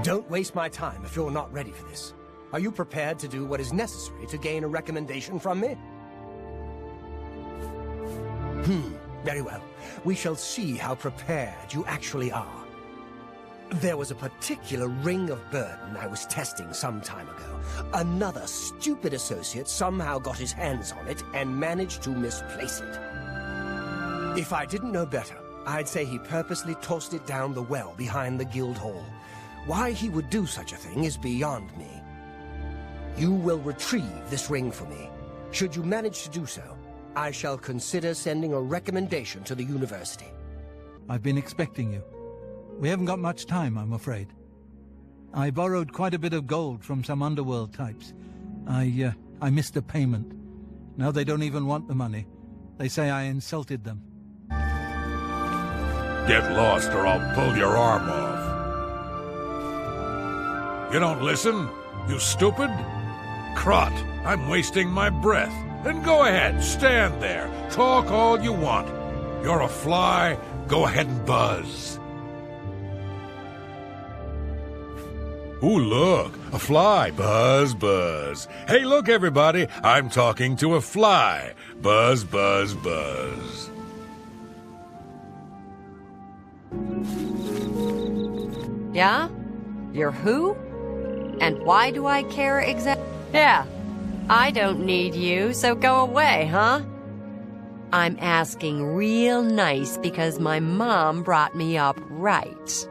Don't waste my time if you're not ready for this. Are you prepared to do what is necessary to gain a recommendation from me? Very well. We shall see how prepared you actually are. There was a particular ring of burden I was testing some time ago. Another stupid associate somehow got his hands on it and managed to misplace it. If I didn't know better, I'd say he purposely tossed it down the well behind the guild hall. Why he would do such a thing is beyond me. You will retrieve this ring for me. Should you manage to do so, I shall consider sending a recommendation to the university. I've been expecting you. We haven't got much time, I'm afraid. I borrowed quite a bit of gold from some underworld types. I missed a payment. Now they don't even want the money. They say I insulted them. Get lost or I'll pull your arm off. You don't listen, you stupid? Crot, I'm wasting my breath. Then go ahead, stand there. Talk all you want. You're a fly, go ahead and buzz. Ooh, look, a fly. Buzz, buzz. Hey, look, everybody, I'm talking to a fly. Buzz, buzz, buzz. Yeah? You're who? And why do I care exactly? Yeah, I don't need you, so go away, huh? I'm asking real nice because my mom brought me up right.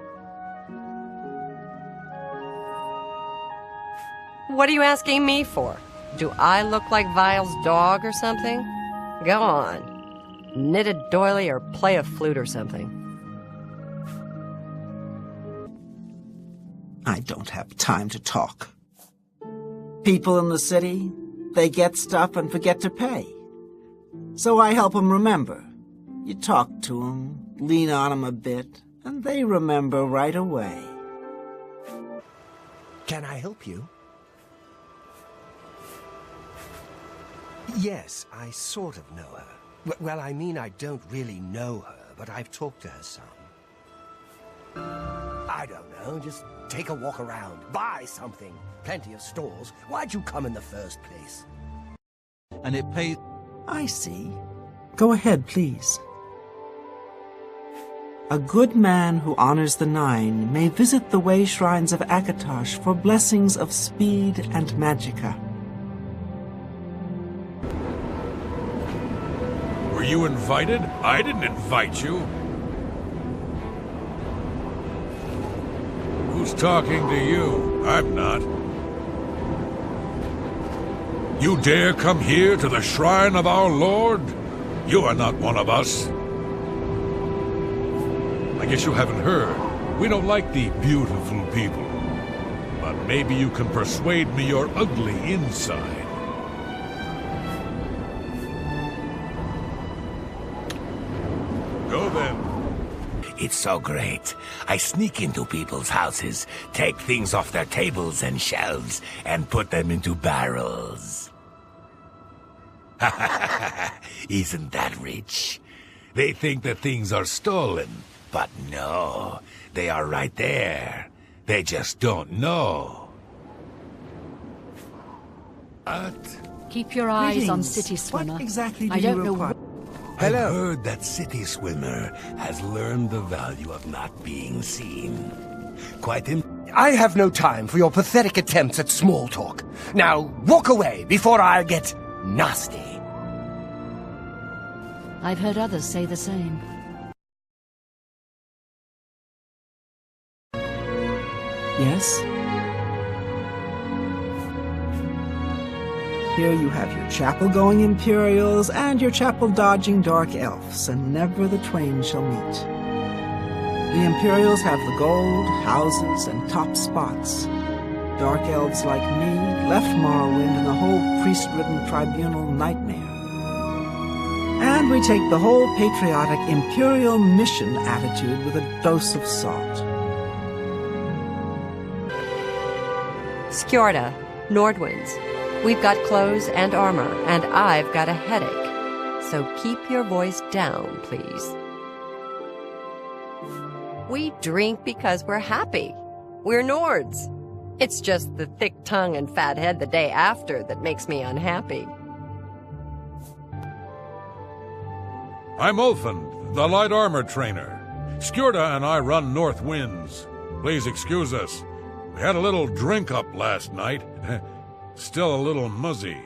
What are you asking me for? Do I look like Vile's dog or something? Go on. Knit a doily or play a flute or something. I don't have time to talk. People in the city, they get stuff and forget to pay. So I help them remember. You talk to them, lean on them a bit, and they remember right away. Can I help you? Yes, I sort of know her. Well, I mean, I don't really know her, but I've talked to her some. I don't know, just take a walk around, buy something. Plenty of stores. Why'd you come in the first place? And it pays... I see. Go ahead, please. A good man who honors the Nine may visit the way shrines of Akatosh for blessings of speed and magicka. Were you invited? I didn't invite you. Who's talking to you? I'm not. You dare come here to the shrine of our Lord? You are not one of us. I guess you haven't heard. We don't like the beautiful people. But maybe you can persuade me you're ugly inside. Go then. It's so great. I sneak into people's houses, take things off their tables and shelves, and put them into barrels. Isn't that rich? They think that things are stolen, but no, they are right there. They just don't know. What? Keep your eyes on Greetings. City Swimmer. What exactly do I don't you know require? I've heard that City Swimmer has learned the value of not being seen. Quite I have no time for your pathetic attempts at small talk. Now, walk away before I get nasty. I've heard others say the same. Yes? Here you have your chapel-going Imperials and your chapel-dodging Dark Elves, and never the twain shall meet. The Imperials have the gold, houses, and top spots. Dark Elves like me left Morrowind and the whole priest-ridden tribunal nightmare. And we take the whole patriotic Imperial mission attitude with a dose of salt. Skjorda, Nordwinds. We've got clothes and armor, and I've got a headache. So keep your voice down, please. We drink because we're happy. We're Nords. It's just the thick tongue and fat head the day after that makes me unhappy. I'm Ulfin, the light armor trainer. Skjorda and I run North Winds. Please excuse us. We had a little drink up last night. Still a little muzzy.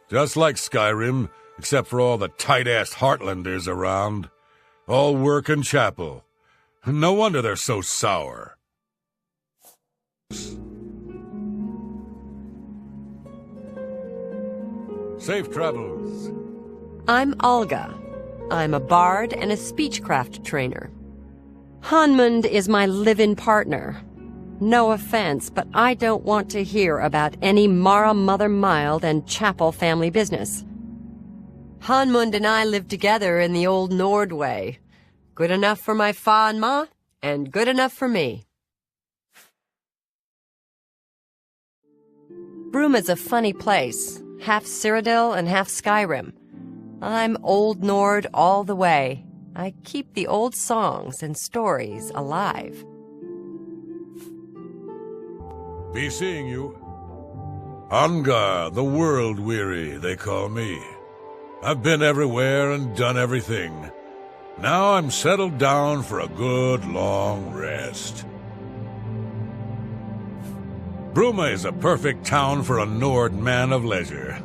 Just like Skyrim, except for all the tight-ass Heartlanders around. All work and chapel. No wonder they're so sour. Safe travels. I'm Olga. I'm a bard and a speechcraft trainer. Hanmund is my live-in partner. No offense, but I don't want to hear about any Mara Mother Mild and Chapel family business. Hanmund and I live together in the old Nord way. Good enough for my fa and ma, and good enough for me. Bruma's a funny place, half Cyrodiil and half Skyrim. I'm Old Nord all the way. I keep the old songs and stories alive. Be seeing you. Angar, the world-weary, they call me. I've been everywhere and done everything. Now I'm settled down for a good long rest. Bruma is a perfect town for a Nord man of leisure.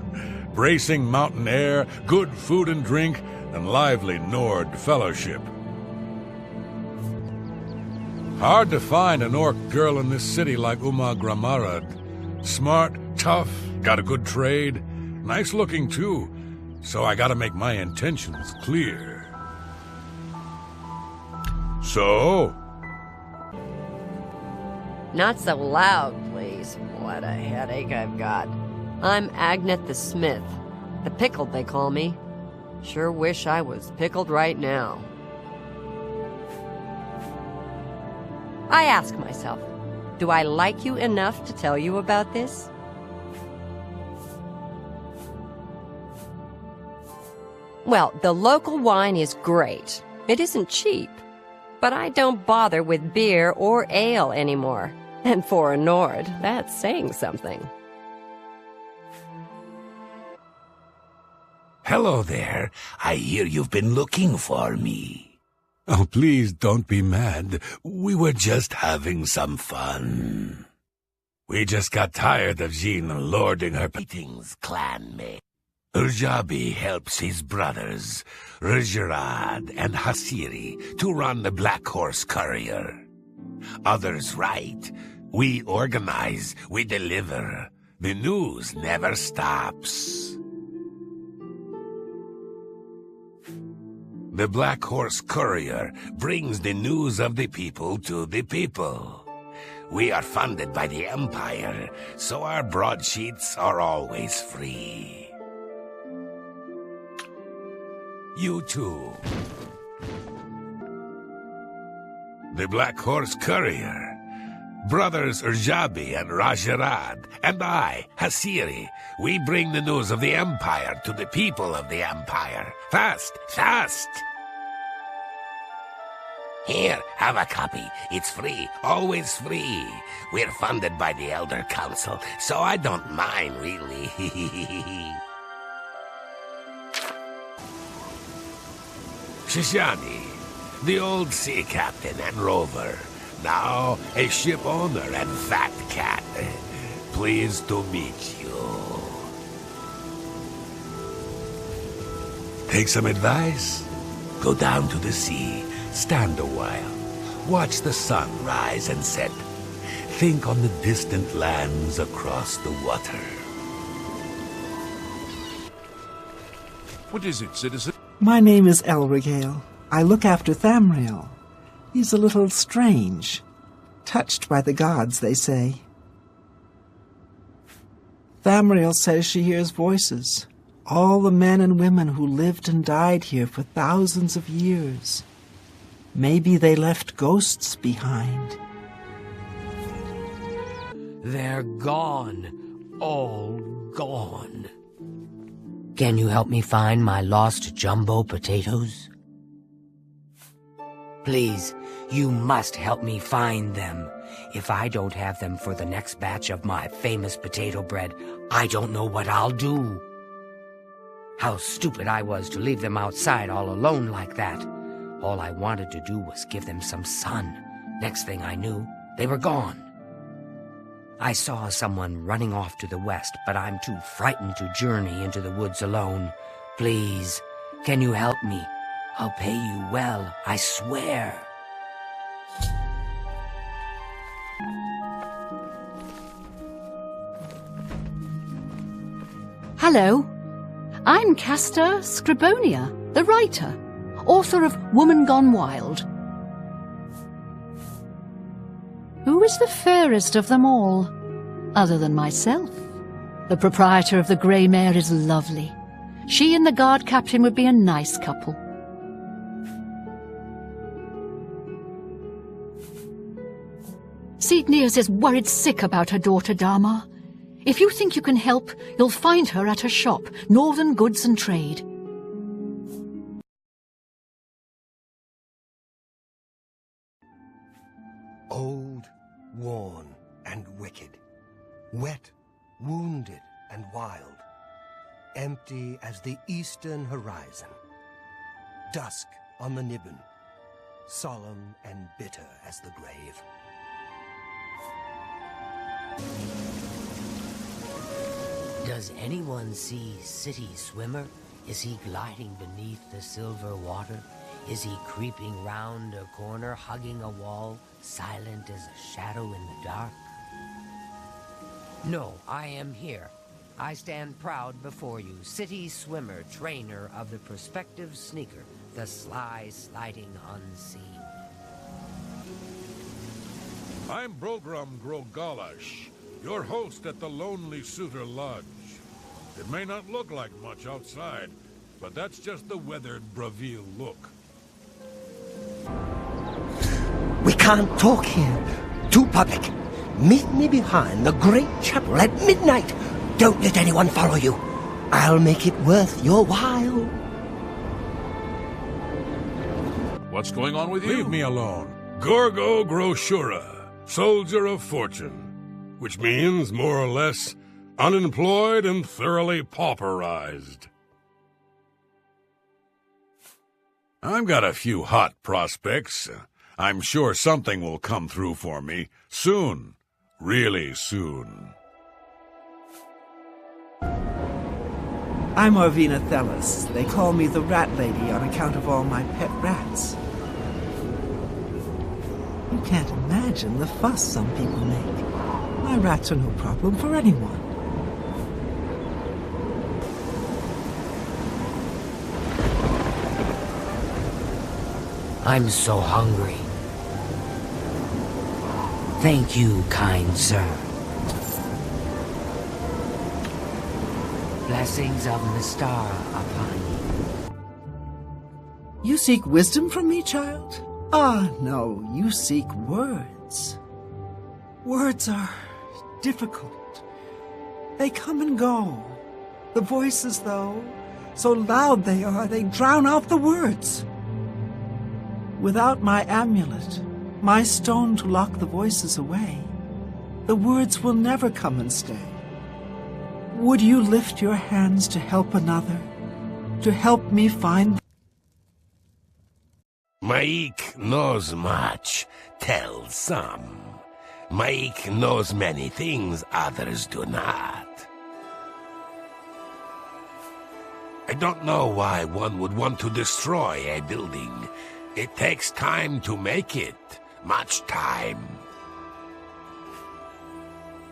Bracing mountain air, good food and drink, and lively Nord fellowship. Hard to find an orc girl in this city like Uma Gramarad. Smart, tough, got a good trade, nice looking too, so I gotta make my intentions clear. So? Not so loud, please. What a headache I've got. I'm Agnet the Smith. The Pickled, they call me. Sure wish I was pickled right now. I ask myself, do I like you enough to tell you about this? Well, the local wine is great. It isn't cheap. But I don't bother with beer or ale anymore. And for a Nord, that's saying something. Hello there. I hear you've been looking for me. Oh, please don't be mad. We were just having some fun. We just got tired of Jean lording her meetings, clanmate. Urjabi helps his brothers, Rjarad and Hasiri, to run the Black Horse Courier. Others write. We organize, we deliver. The news never stops. The Black Horse Courier brings the news of the people to the people. We are funded by the Empire, so our broadsheets are always free. You too. The Black Horse Courier. Brothers Urjabi and Rjarad, and I, Hasiri, we bring the news of the Empire to the people of the Empire. Fast, fast! Here, have a copy. It's free, always free. We're funded by the Elder Council, so I don't mind, really. Shishani, the old sea captain and rover. Now a ship owner and fat cat. Pleased to meet you. Take some advice? Go down to the sea, stand a while, watch the sun rise and set. Think on the distant lands across the water. What is it, citizen? My name is Elregale. I look after Thamriel. He's a little strange. Touched by the gods, they say. Thamriel says she hears voices. All the men and women who lived and died here for thousands of years. Maybe they left ghosts behind. They're gone. All gone. Can you help me find my lost jumbo potatoes? Please, you must help me find them. If I don't have them for the next batch of my famous potato bread, I don't know what I'll do. How stupid I was to leave them outside all alone like that. All I wanted to do was give them some sun. Next thing I knew, they were gone. I saw someone running off to the west, but I'm too frightened to journey into the woods alone. Please, can you help me? I'll pay you well, I swear. Hello. I'm Castor Scribonia, the writer, author of Woman Gone Wild. Who is the fairest of them all, other than myself? The proprietor of the Grey Mare is lovely. She and the guard captain would be a nice couple. Seednears is worried sick about her daughter Dharma. If you think you can help, you'll find her at her shop, Northern Goods and Trade. Old, worn, and wicked. Wet, wounded, and wild. Empty as the eastern horizon. Dusk on the Nibbin. Solemn and bitter as the grave. Does anyone see City Swimmer? Is he gliding beneath the silver water? Is he creeping round a corner, hugging a wall, silent as a shadow in the dark? No, I am here. I stand proud before you, City Swimmer, trainer of the prospective sneaker, the sly sliding unseen. I'm Brogram Grogalash, your host at the Lonely Suitor Lodge. It may not look like much outside, but that's just the weathered Braville look. We can't talk here. Too public. Meet me behind the great chapel at midnight. Don't let anyone follow you. I'll make it worth your while. What's going on with you? Leave me alone. Gorgo Groshura, soldier of fortune, which means, more or less, unemployed and thoroughly pauperized. I've got a few hot prospects. I'm sure something will come through for me. Soon. Really soon. I'm Arvina Thelis. They call me the Rat Lady on account of all my pet rats. You can't imagine the fuss some people make. My rats are no problem for anyone. I'm so hungry. Thank you, kind sir. Blessings of Mystara upon you. You seek wisdom from me, child? Ah, no, you seek words. Words are difficult. They come and go. The voices, though, so loud they are, they drown out the words. Without my amulet, my stone to lock the voices away, the words will never come and stay. Would you lift your hands to help another, to help me find... Maik knows much, tells some. Maik knows many things others do not. I don't know why one would want to destroy a building. It takes time to make it. Much time.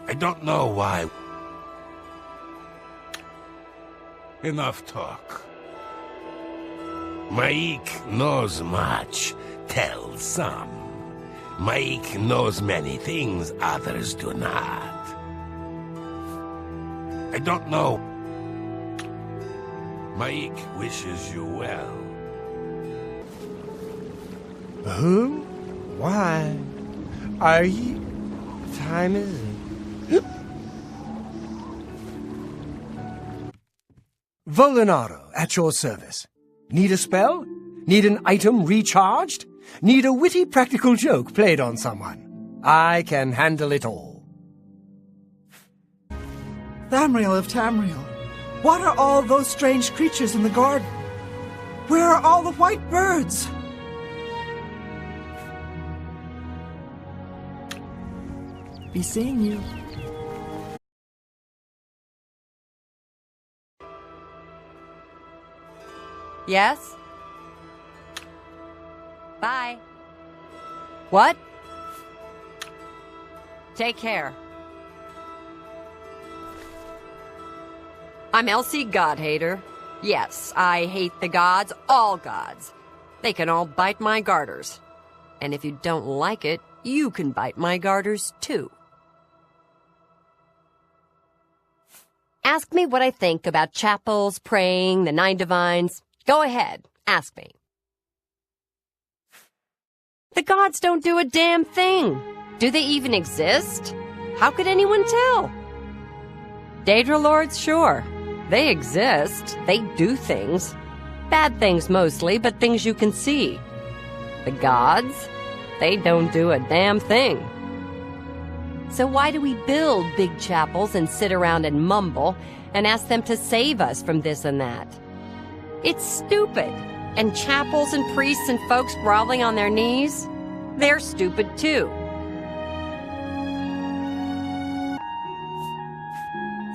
I don't know why... Enough talk. Maik knows much, tells some. Maik knows many things others do not. I don't know. Maik wishes you well. Who? Why? Are you... Time is it? Volinaro, at your service. Need a spell? Need an item recharged? Need a witty practical joke played on someone? I can handle it all. Thamriel of Tamriel, what are all those strange creatures in the garden? Where are all the white birds? Be seeing you. Yes? Bye. What? Take care. I'm Elsie Godhater. Yes, I hate the gods, all gods. They can all bite my garters. And if you don't like it, you can bite my garters too. Ask me what I think about chapels, praying, the 9 divines. Go ahead, ask me. The gods don't do a damn thing. Do they even exist? How could anyone tell? Daedra lords, sure. They exist. They do things. Bad things mostly, but things you can see. The gods? They don't do a damn thing. So why do we build big chapels and sit around and mumble and ask them to save us from this and that? It's stupid. And chapels and priests and folks groveling on their knees? They're stupid too.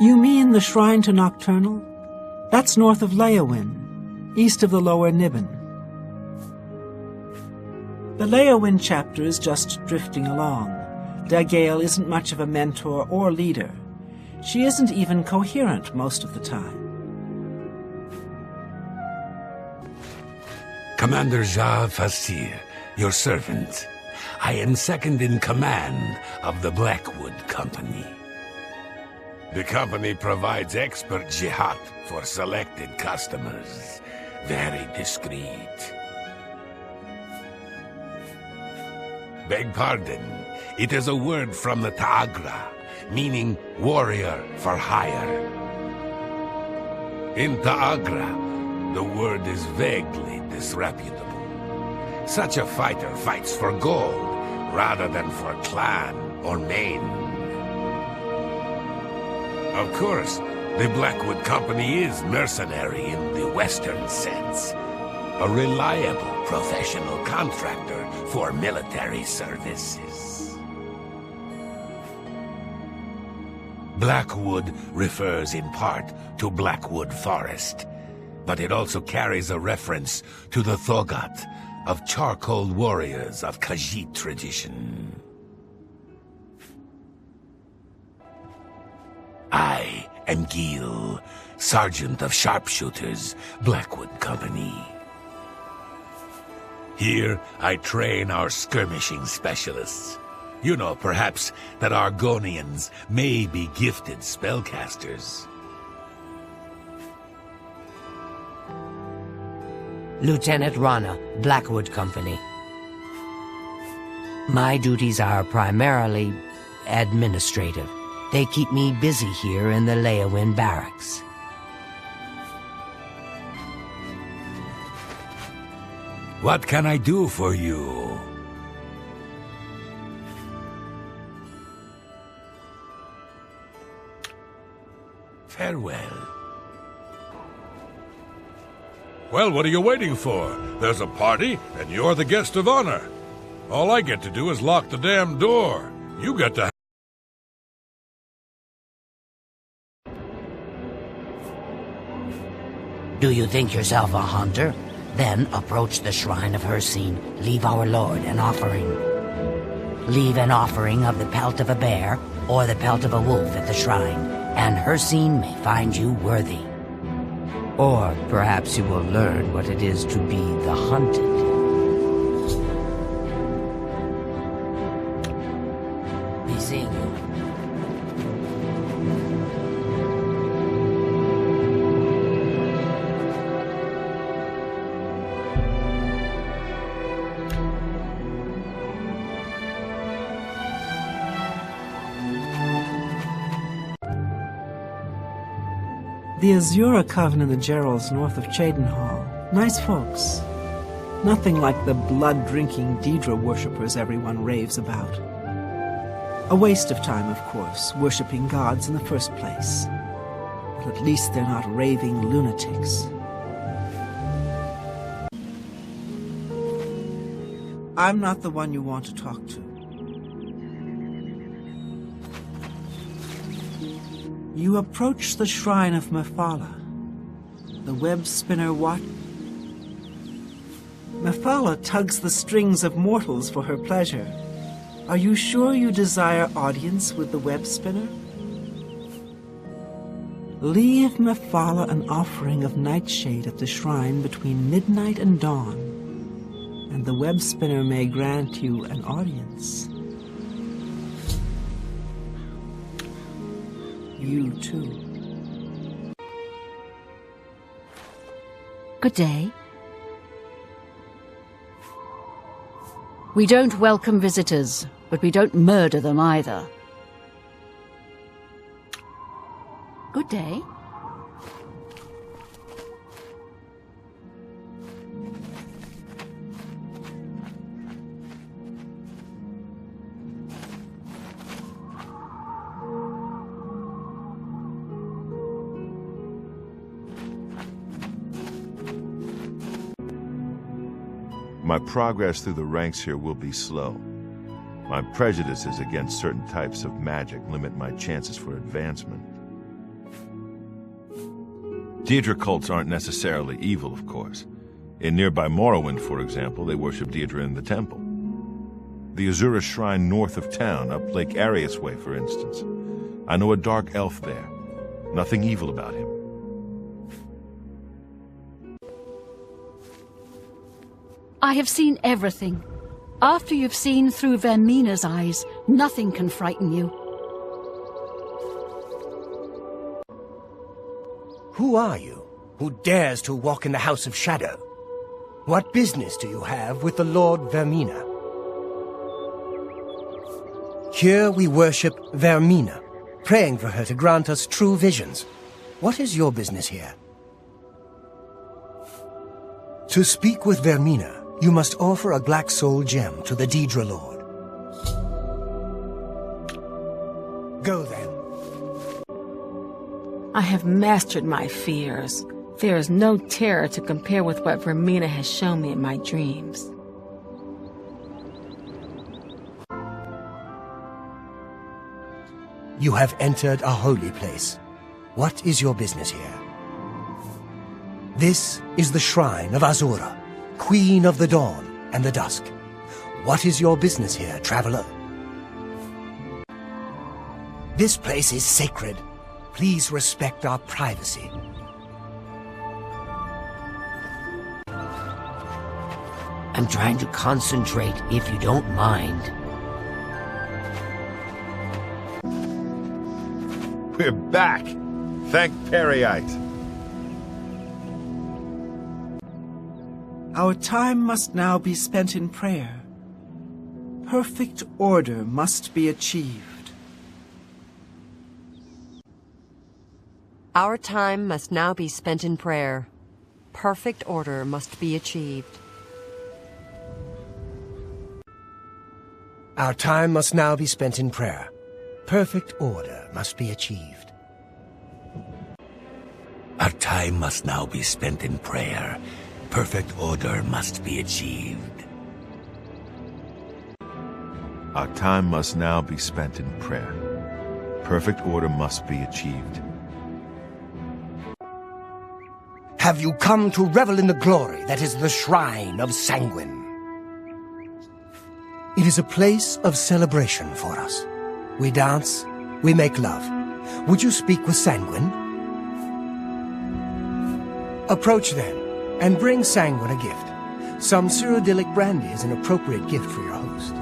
You mean the Shrine to Nocturnal? That's north of Leowyn, east of the Lower Niben. The Leowyn chapter is just drifting along. Dagale isn't much of a mentor or leader. She isn't even coherent most of the time. Commander Jah Fasir, your servant. I am second in command of the Blackwood Company. The company provides expert jihad for selected customers. Very discreet. Beg pardon. It is a word from the Ta'agra, meaning warrior for hire. In Ta'agra, the word is vaguely disreputable. Such a fighter fights for gold, rather than for clan or mane. Of course, the Blackwood Company is mercenary in the Western sense. A reliable professional contractor for military services. Blackwood refers in part to Blackwood Forest, but it also carries a reference to the Thogat of charcoal warriors of Khajiit tradition. I am Gil, Sergeant of Sharpshooters, Blackwood Company. Here, I train our skirmishing specialists. You know, perhaps, that Argonians may be gifted spellcasters. Lieutenant Rana, Blackwood Company. My duties are primarily administrative. They keep me busy here in the Leowyn barracks. What can I do for you? Farewell. Well, what are you waiting for? There's a party, and you're the guest of honor. All I get to do is lock the damn door. You get to... Do you think yourself a hunter? Then approach the shrine of Hircine. Leave our lord an offering. Leave an offering of the pelt of a bear or the pelt of a wolf at the shrine, and Hircine may find you worthy. Or perhaps you will learn what it is to be the hunted. Be seeing you. The Azura Coven and the Geralds north of Cheydinhall. Nice folks. Nothing like the blood-drinking Deidre worshippers everyone raves about. A waste of time, of course, worshipping gods in the first place. But at least they're not raving lunatics. I'm not the one you want to talk to. You approach the shrine of Mephala. The web spinner Mephala tugs the strings of mortals for her pleasure. Are you sure you desire audience with the web spinner? Leave Mephala an offering of nightshade at the shrine between midnight and dawn, and the web spinner may grant you an audience. You too. Good day. We don't welcome visitors, but we don't murder them either. Good day. My progress through the ranks here will be slow. My prejudices against certain types of magic limit my chances for advancement. Deidre cults aren't necessarily evil, of course. In nearby Morrowind, for example, they worship Deidre in the temple. The Azura shrine north of town, up Lake Arius Way, for instance. I know a dark elf there. Nothing evil about him. I have seen everything. After you've seen through Vermina's eyes, nothing can frighten you. Who are you, who dares to walk in the House of Shadow? What business do you have with the Lord Vermina? Here we worship Vermina, praying for her to grant us true visions. What is your business here? To speak with Vermina, you must offer a black soul gem to the Deidre Lord. Go then. I have mastered my fears. There is no terror to compare with what Vermina has shown me in my dreams. You have entered a holy place. What is your business here? This is the shrine of Azura, Queen of the Dawn and the Dusk. What is your business here, traveler? This place is sacred. Please respect our privacy. I'm trying to concentrate, if you don't mind. We're back! Thank Periite. Our time must now be spent in prayer. Perfect order must be achieved. Our time must now be spent in prayer. Perfect order must be achieved. Our time must now be spent in prayer. Perfect order must be achieved. Our time must now be spent in prayer. Perfect order must be achieved. Our time must now be spent in prayer. Perfect order must be achieved. Have you come to revel in the glory that is the Shrine of Sanguine? It is a place of celebration for us. We dance, we make love. Would you speak with Sanguine? Approach then, and bring Sanguine a gift. Some Cyrodiilic brandy is an appropriate gift for your host.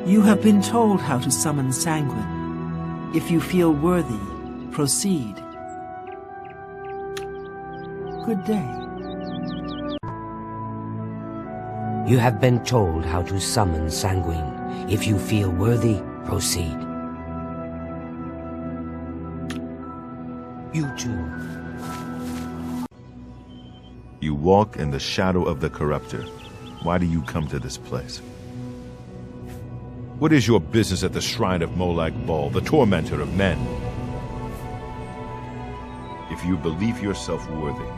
You have been told how to summon Sanguine. If you feel worthy, proceed. Good day. You have been told how to summon Sanguine. If you feel worthy, proceed. You too. You walk in the shadow of the corruptor. Why do you come to this place? What is your business at the shrine of Molag Bal, the tormentor of men? If you believe yourself worthy,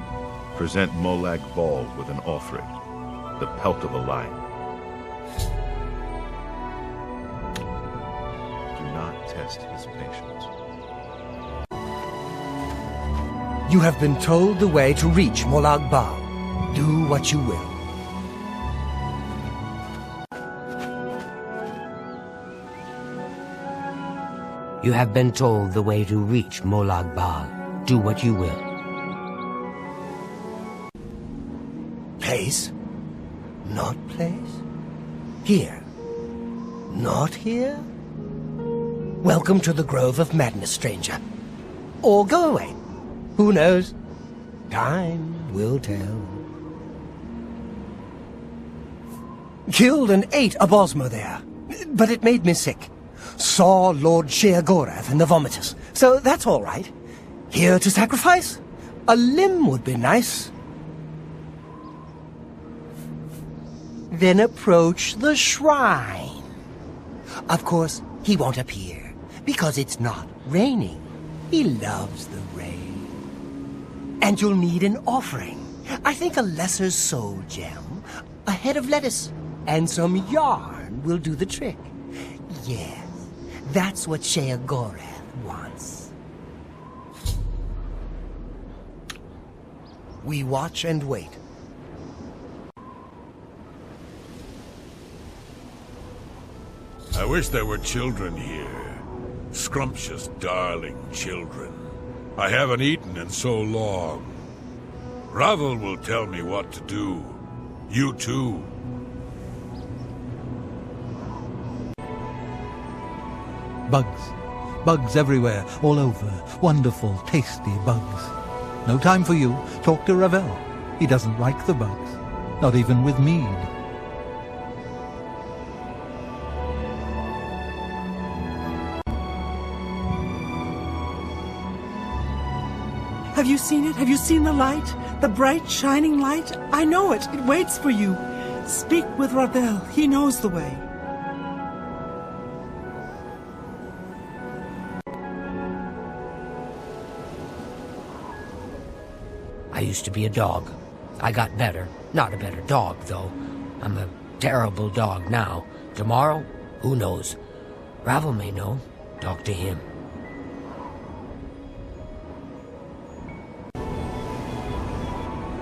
present Molag Bal with an offering, the pelt of a lion. Do not test his patience. You have been told the way to reach Molag Bal. Do what you will. You have been told the way to reach Molag Bal. Do what you will. Place? Not place? Here? Not here? Welcome to the Grove of Madness, stranger. Or go away. Who knows? Time will tell. Killed and ate a Bosmo there, but it made me sick. Saw Lord Sheagorath and the Vomitous, so that's all right. Here to sacrifice? A limb would be nice. Then approach the shrine. Of course, he won't appear, because it's not raining. He loves the rain. And you'll need an offering. I think a lesser soul gem, a head of lettuce, and some yarn will do the trick. Yes, that's what Sheagorath wants. We watch and wait. I wish there were children here. Scrumptious, darling children. I haven't eaten in so long. Ravel will tell me what to do. You too. Bugs. Bugs everywhere, all over. Wonderful, tasty bugs. No time for you. Talk to Ravel. He doesn't like the bugs. Not even with mead. Have you seen it? Have you seen the light? The bright, shining light? I know it. It waits for you. Speak with Ravel. He knows the way. I used to be a dog. I got better. Not a better dog, though. I'm a terrible dog now. Tomorrow? Who knows? Ravel may know. Talk to him.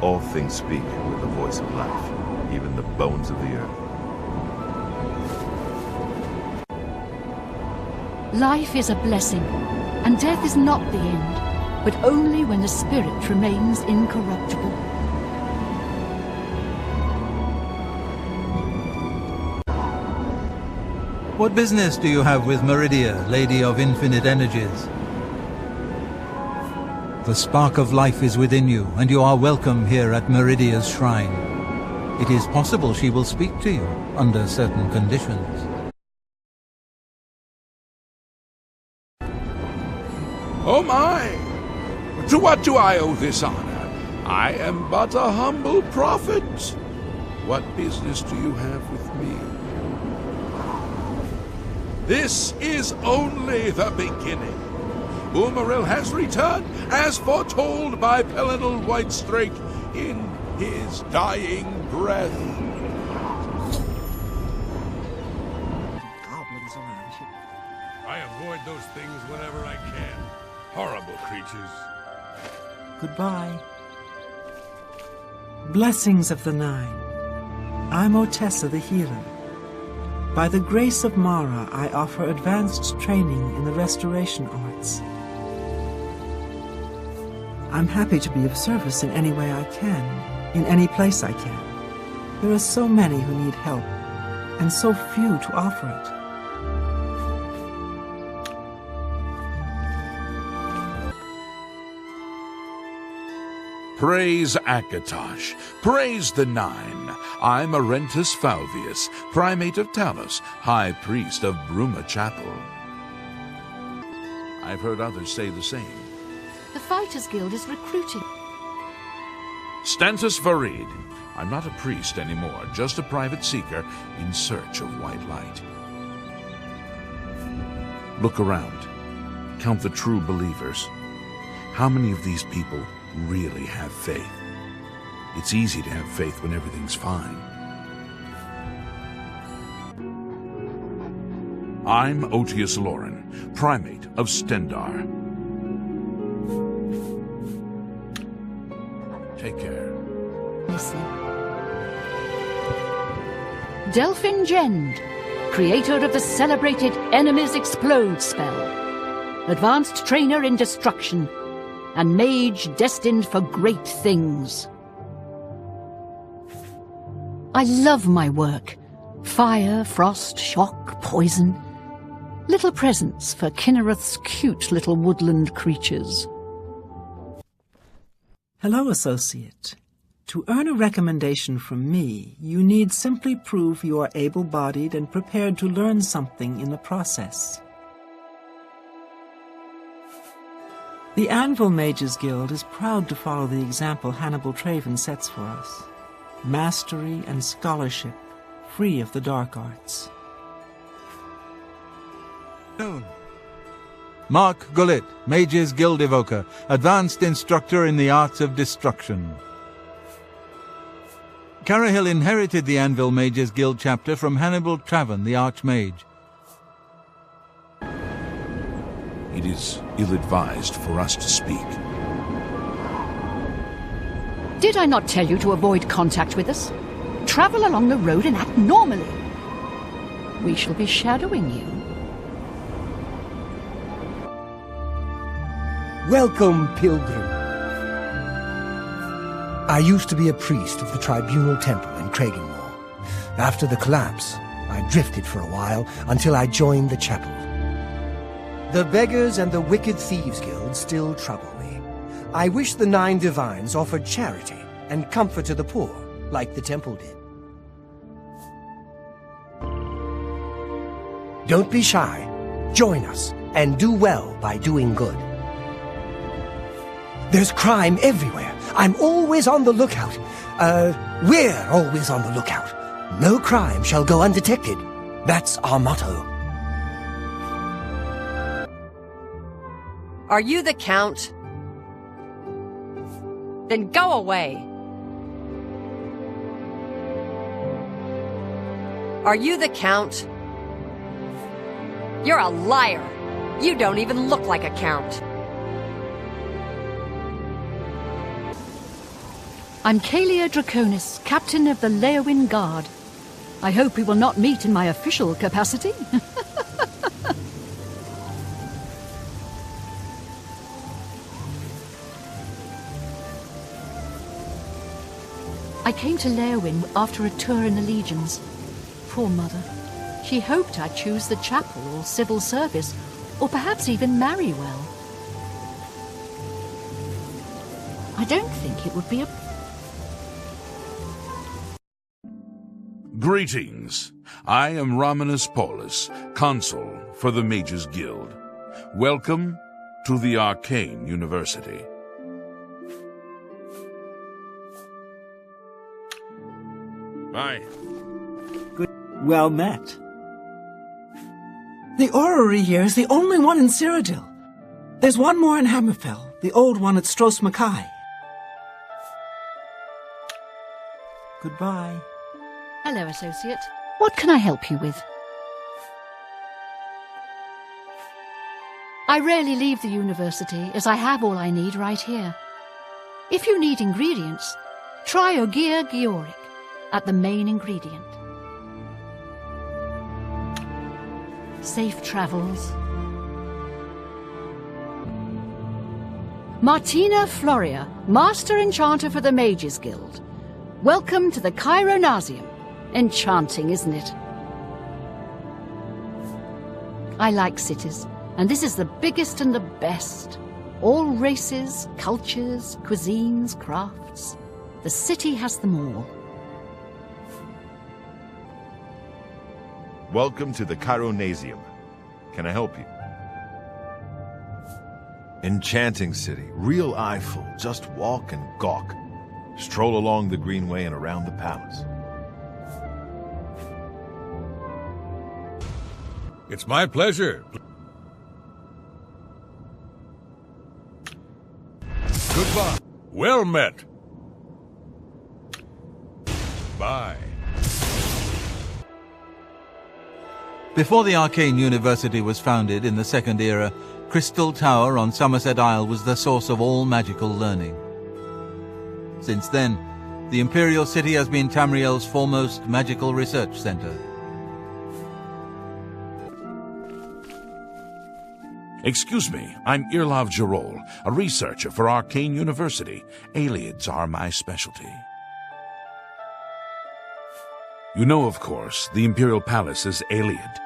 All things speak with the voice of life, even the bones of the earth. Life is a blessing, and death is not the end, but only when the spirit remains incorruptible. What business do you have with Meridia, Lady of Infinite Energies? The spark of life is within you, and you are welcome here at Meridia's shrine. It is possible she will speak to you under certain conditions. Oh my! To what do I owe this honor? I am but a humble prophet. What business do you have with me? This is only the beginning. Umaril has returned, as foretold by Pelinal Whitestrake in his dying breath. Goblins around here. I avoid those things whenever I can. Horrible creatures. Goodbye. Blessings of the Nine. I'm Otessa the healer. By the grace of Mara, I offer advanced training in the restoration arts. I'm happy to be of service in any way I can, in any place I can. There are so many who need help, and so few to offer it. Praise Akatosh. Praise the Nine. I'm Arentus Falvius, Primate of Talos, High Priest of Bruma Chapel. I've heard others say the same. The Fighters Guild is recruiting. Stantis Farid. I'm not a priest anymore, just a private seeker in search of white light. Look around. Count the true believers. How many of these people really have faith? It's easy to have faith when everything's fine. I'm Otius Loren, primate of Stendar. Take care. Listen. Delphin Gend, creator of the celebrated Enemies Explode spell, advanced trainer in destruction, and mage destined for great things. I love my work. Fire, frost, shock, poison. Little presents for Kinnereth's cute little woodland creatures. Hello, associate. To earn a recommendation from me, you need simply prove you are able-bodied and prepared to learn something in the process. The Anvil Mages Guild is proud to follow the example Hannibal Traven sets for us. Mastery and scholarship, free of the dark arts. Mark Gullet, Mages Guild Evoker, Advanced Instructor in the Arts of Destruction. Carahill inherited the Anvil Mages Guild chapter from Hannibal Traven, the Archmage. It is ill-advised for us to speak. Did I not tell you to avoid contact with us? Travel along the road and act normally. We shall be shadowing you. Welcome, pilgrim. I used to be a priest of the Tribunal Temple in Craigenmore. After the collapse, I drifted for a while until I joined the chapel. The Beggars and the Wicked Thieves Guild still trouble me. I wish the 9 Divines offered charity and comfort to the poor, like the temple did. Don't be shy. Join us, and do well by doing good. There's crime everywhere. I'm always on the lookout. We're always on the lookout. No crime shall go undetected. That's our motto. Are you the Count? Then go away. Are you the Count? You're a liar. You don't even look like a Count. I'm Kalia Draconis, captain of the Leowin Guard. I hope we will not meet in my official capacity. I came to Leowin after a tour in the Legions. Poor mother. She hoped I'd choose the chapel or civil service, or perhaps even marry well. I don't think it would be a... Greetings. I am Romanus Paulus, consul for the Mages Guild. Welcome to the Arcane University. Bye. Good. Well met. The orrery here is the only one in Cyrodiil. There's one more in Hammerfell, the old one at Stros Mackay. Goodbye. Hello, associate. What can I help you with? I rarely leave the university, as I have all I need right here. If you need ingredients, try Ogier Georic at the main ingredient. Safe travels. Martina Floria, Master Enchanter for the Mages Guild. Welcome to the Chironasium. Enchanting, isn't it? I like cities, and this is the biggest and the best. All races, cultures, cuisines, crafts. The city has them all. Welcome to the Chironasium. Can I help you? Enchanting city, real eyeful, just walk and gawk. Stroll along the greenway and around the palace. It's my pleasure. Goodbye. Well met. Bye. Before the Arcane University was founded in the Second Era, Crystal Tower on Somerset Isle was the source of all magical learning. Since then, the Imperial City has been Tamriel's foremost magical research center. Excuse me, I'm Irlav Jarol, a researcher for Arcane University. Aelids are my specialty. You know, of course, the Imperial Palace is Aeliid.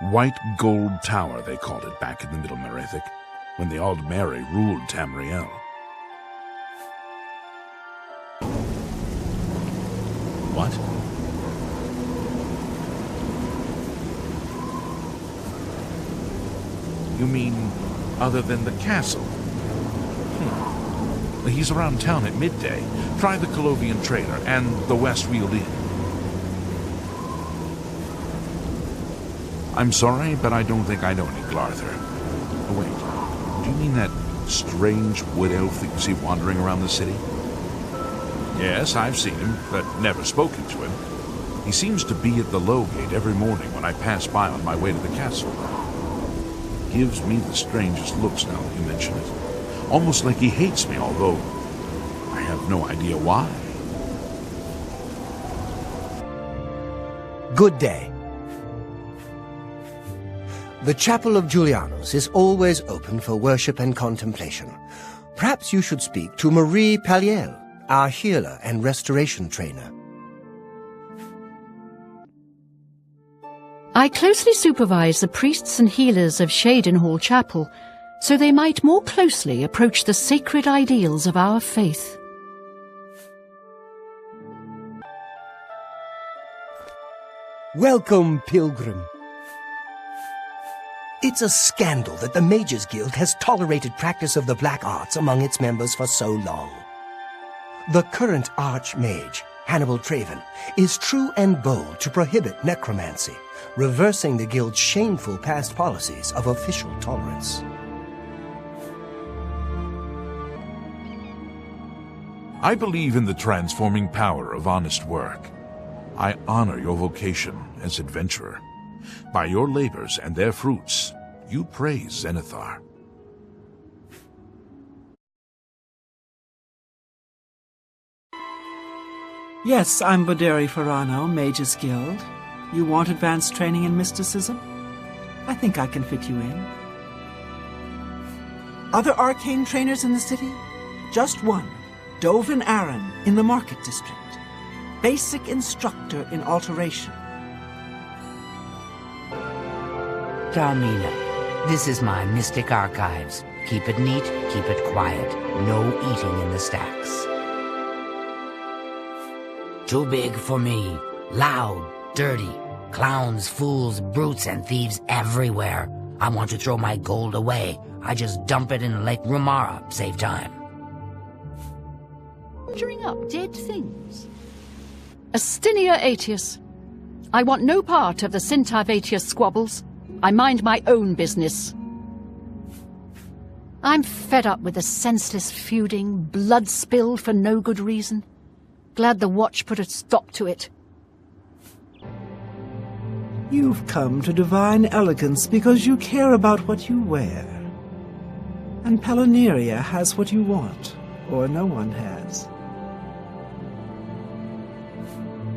White Gold Tower, they called it back in the Middle Merethic, when the Aldmeri ruled Tamriel. What? You mean other than the castle? He's around town at midday. Try the Colovian Trader and the Westfield Inn. I'm sorry, but I don't think I know any Glarther. Oh, wait. Do you mean that strange wood elf that you see wandering around the city? Yes, I've seen him, but never spoken to him. He seems to be at the Low Gate every morning when I pass by on my way to the castle. Gives me the strangest looks now that you mention it. Almost like he hates me, although I have no idea why. Good day. The Chapel of Julianos is always open for worship and contemplation. Perhaps you should speak to Marie Palliel, our healer and restoration trainer. I closely supervise the priests and healers of Shadenhall Chapel, so they might more closely approach the sacred ideals of our faith. Welcome, pilgrim. It's a scandal that the Mages Guild has tolerated practice of the black arts among its members for so long. The current Archmage, Hannibal Traven, is true and bold to prohibit necromancy, reversing the Guild's shameful past policies of official tolerance. I believe in the transforming power of honest work. I honor your vocation as adventurer. By your labors and their fruits, you praise Zenithar. Yes, I'm Boderi Ferrano, Mages Guild. You want advanced training in mysticism? I think I can fit you in. Other arcane trainers in the city? Just one, Dovin Aaron, in the Market District. Basic instructor in alteration. Dalmina, this is my mystic archives. Keep it neat, keep it quiet. No eating in the stacks. Too big for me. Loud, dirty. Clowns, fools, brutes, and thieves everywhere. I want to throw my gold away. I just dump it in Lake Rumara, save time. Conjuring up dead things. Astinia Aetius. I want no part of the Cintav Aetius squabbles. I mind my own business. I'm fed up with the senseless feuding, blood spilled for no good reason. Glad the Watch put a stop to it. You've come to divine elegance because you care about what you wear. And Palinirria has what you want, or no one has.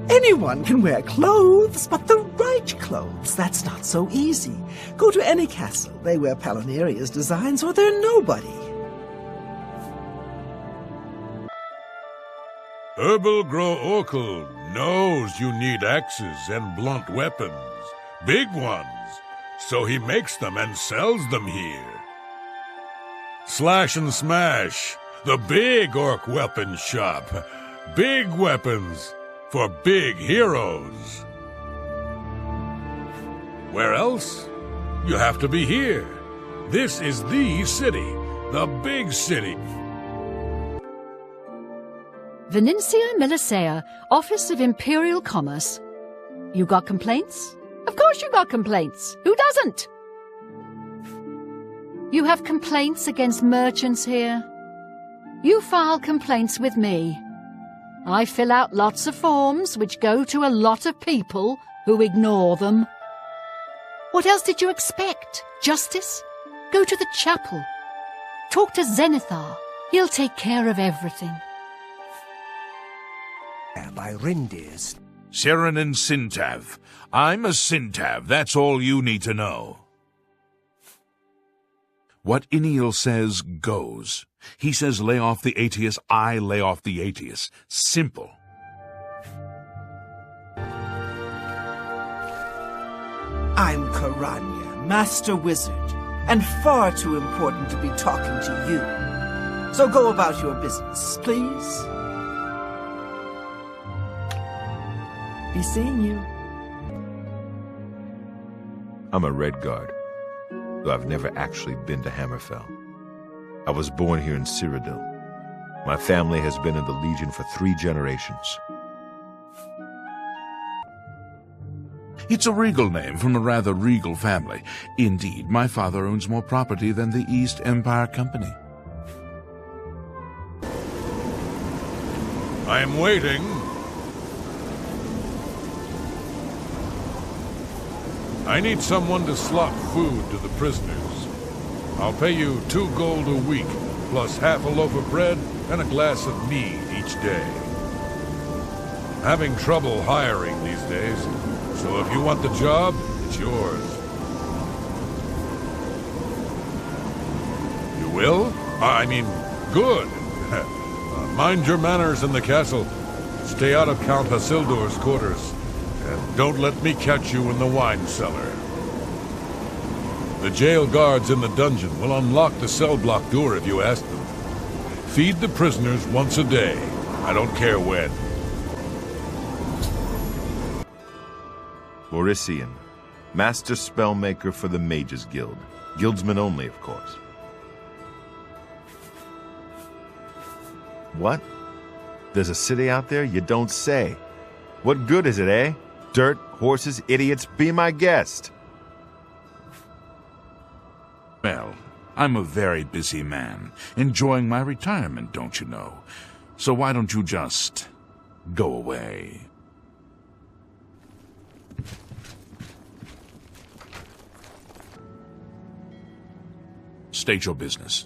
Anyone can wear clothes, but the right clothes, that's not so easy. Go to any castle, they wear Palinirria's designs, or they're nobody. Herbal Grow Orkel knows you need axes and blunt weapons, big ones, so he makes them and sells them here. Slash and Smash, the big orc weapon shop. Big weapons for big heroes. Where else? You have to be here. This is the city, the big city. Venencia Melisea, Office of Imperial Commerce. You got complaints? Of course you got complaints. Who doesn't? You have complaints against merchants here? You file complaints with me. I fill out lots of forms which go to a lot of people who ignore them. What else did you expect? Justice? Go to the chapel. Talk to Zenithar. He'll take care of everything. By reindeers. Seren and Sintav. I'm a Sintav, that's all you need to know. What Iniel says goes. He says lay off the Aetius, I lay off the Aetius. Simple. I'm Karanya, Master Wizard, and far too important to be talking to you. So go about your business, please. Be seeing you. I'm a Red Guard, though I've never actually been to Hammerfell. I was born here in Cyrodiil. My family has been in the Legion for 3 generations. It's a regal name from a rather regal family. Indeed, my father owns more property than the East Empire Company. I'm waiting. I need someone to slot food to the prisoners. I'll pay you 2 gold a week, plus half a loaf of bread and a glass of mead each day. Having trouble hiring these days, so if you want the job, it's yours. You will? I mean, good. Mind your manners in the castle. Stay out of Count Hasildur's quarters. And don't let me catch you in the wine cellar. The jail guards in the dungeon will unlock the cell block door if you ask them. Feed the prisoners once a day. I don't care when. Borisian, Master Spellmaker for the Mages Guild. Guildsmen only, of course. What? There's a city out there? You don't say. What good is it, eh? Dirt, horses, idiots, be my guest. Well, I'm a very busy man, enjoying my retirement, don't you know? So why don't you just go away? State your business.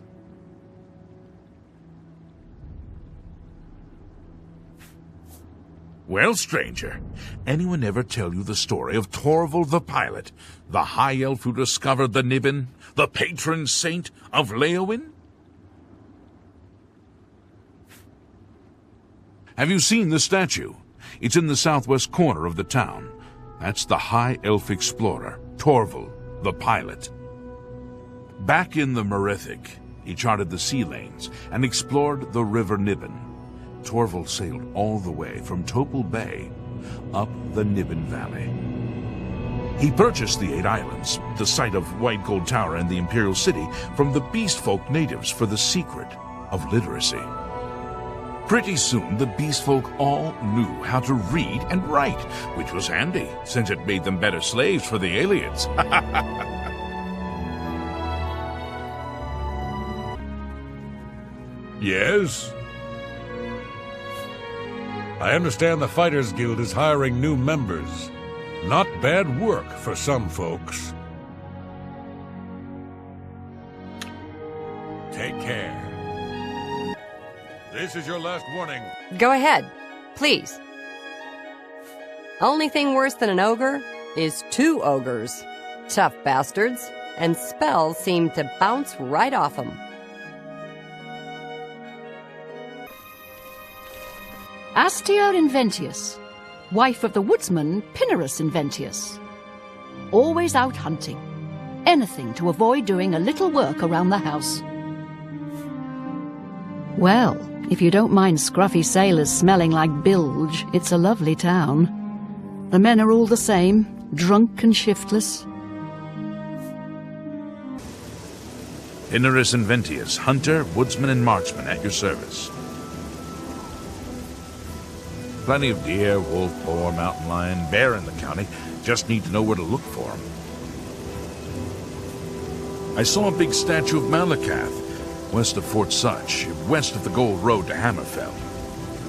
Well, stranger, anyone ever tell you the story of Torval the Pilot, the high elf who discovered the Niben, the patron saint of Leowin? Have you seen the statue? It's in the southwest corner of the town. That's the high elf explorer, Torval the Pilot. Back in the Merethic, he charted the sea lanes and explored the River Niben. Torval sailed all the way from Topol Bay up the Niben Valley. He purchased the 8 islands, the site of White Gold Tower and the Imperial City, from the Beast Folk natives for the secret of literacy. Pretty soon, the Beast Folk all knew how to read and write, which was handy, since it made them better slaves for the aliens. Yes? I understand the Fighters Guild is hiring new members. Not bad work for some folks. Take care. This is your last warning. Go ahead, please. Only thing worse than an ogre is 2 ogres. Tough bastards, and spells seem to bounce right off them. Astia Inventius, wife of the woodsman Pinnerus Inventius. Always out hunting. Anything to avoid doing a little work around the house. Well, if you don't mind scruffy sailors smelling like bilge, it's a lovely town. The men are all the same, drunk and shiftless. Pinnerus Inventius, hunter, woodsman, and marksman at your service. Plenty of deer, wolf, boar, mountain lion, bear in the county. Just need to know where to look for them. I saw a big statue of Malakath, west of Fort Such, west of the Gold Road to Hammerfell.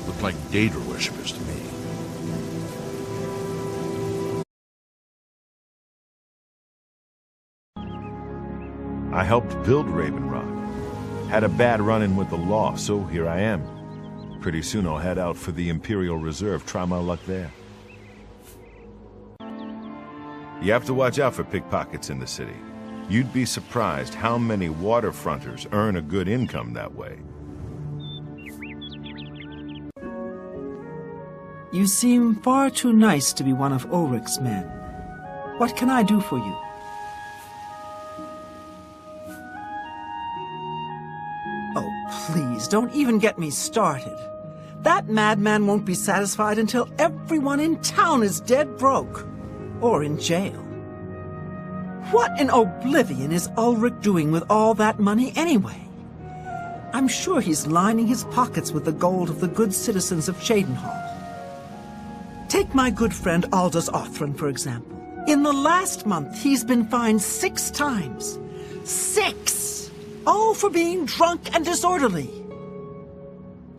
Looked like Daedra worshippers to me. I helped build Raven Rock. Had a bad run-in with the law, so here I am. Pretty soon I'll head out for the Imperial Reserve, try my luck there. You have to watch out for pickpockets in the city. You'd be surprised how many waterfronters earn a good income that way. You seem far too nice to be one of Ulrich's men. What can I do for you? Oh, please, don't even get me started. That madman won't be satisfied until everyone in town is dead broke. Or in jail. What in oblivion is Ulrich doing with all that money anyway? I'm sure he's lining his pockets with the gold of the good citizens of Cheydinhall. Take my good friend Aldous Othran, for example. In the last month, he's been fined 6 times. 6! All for being drunk and disorderly.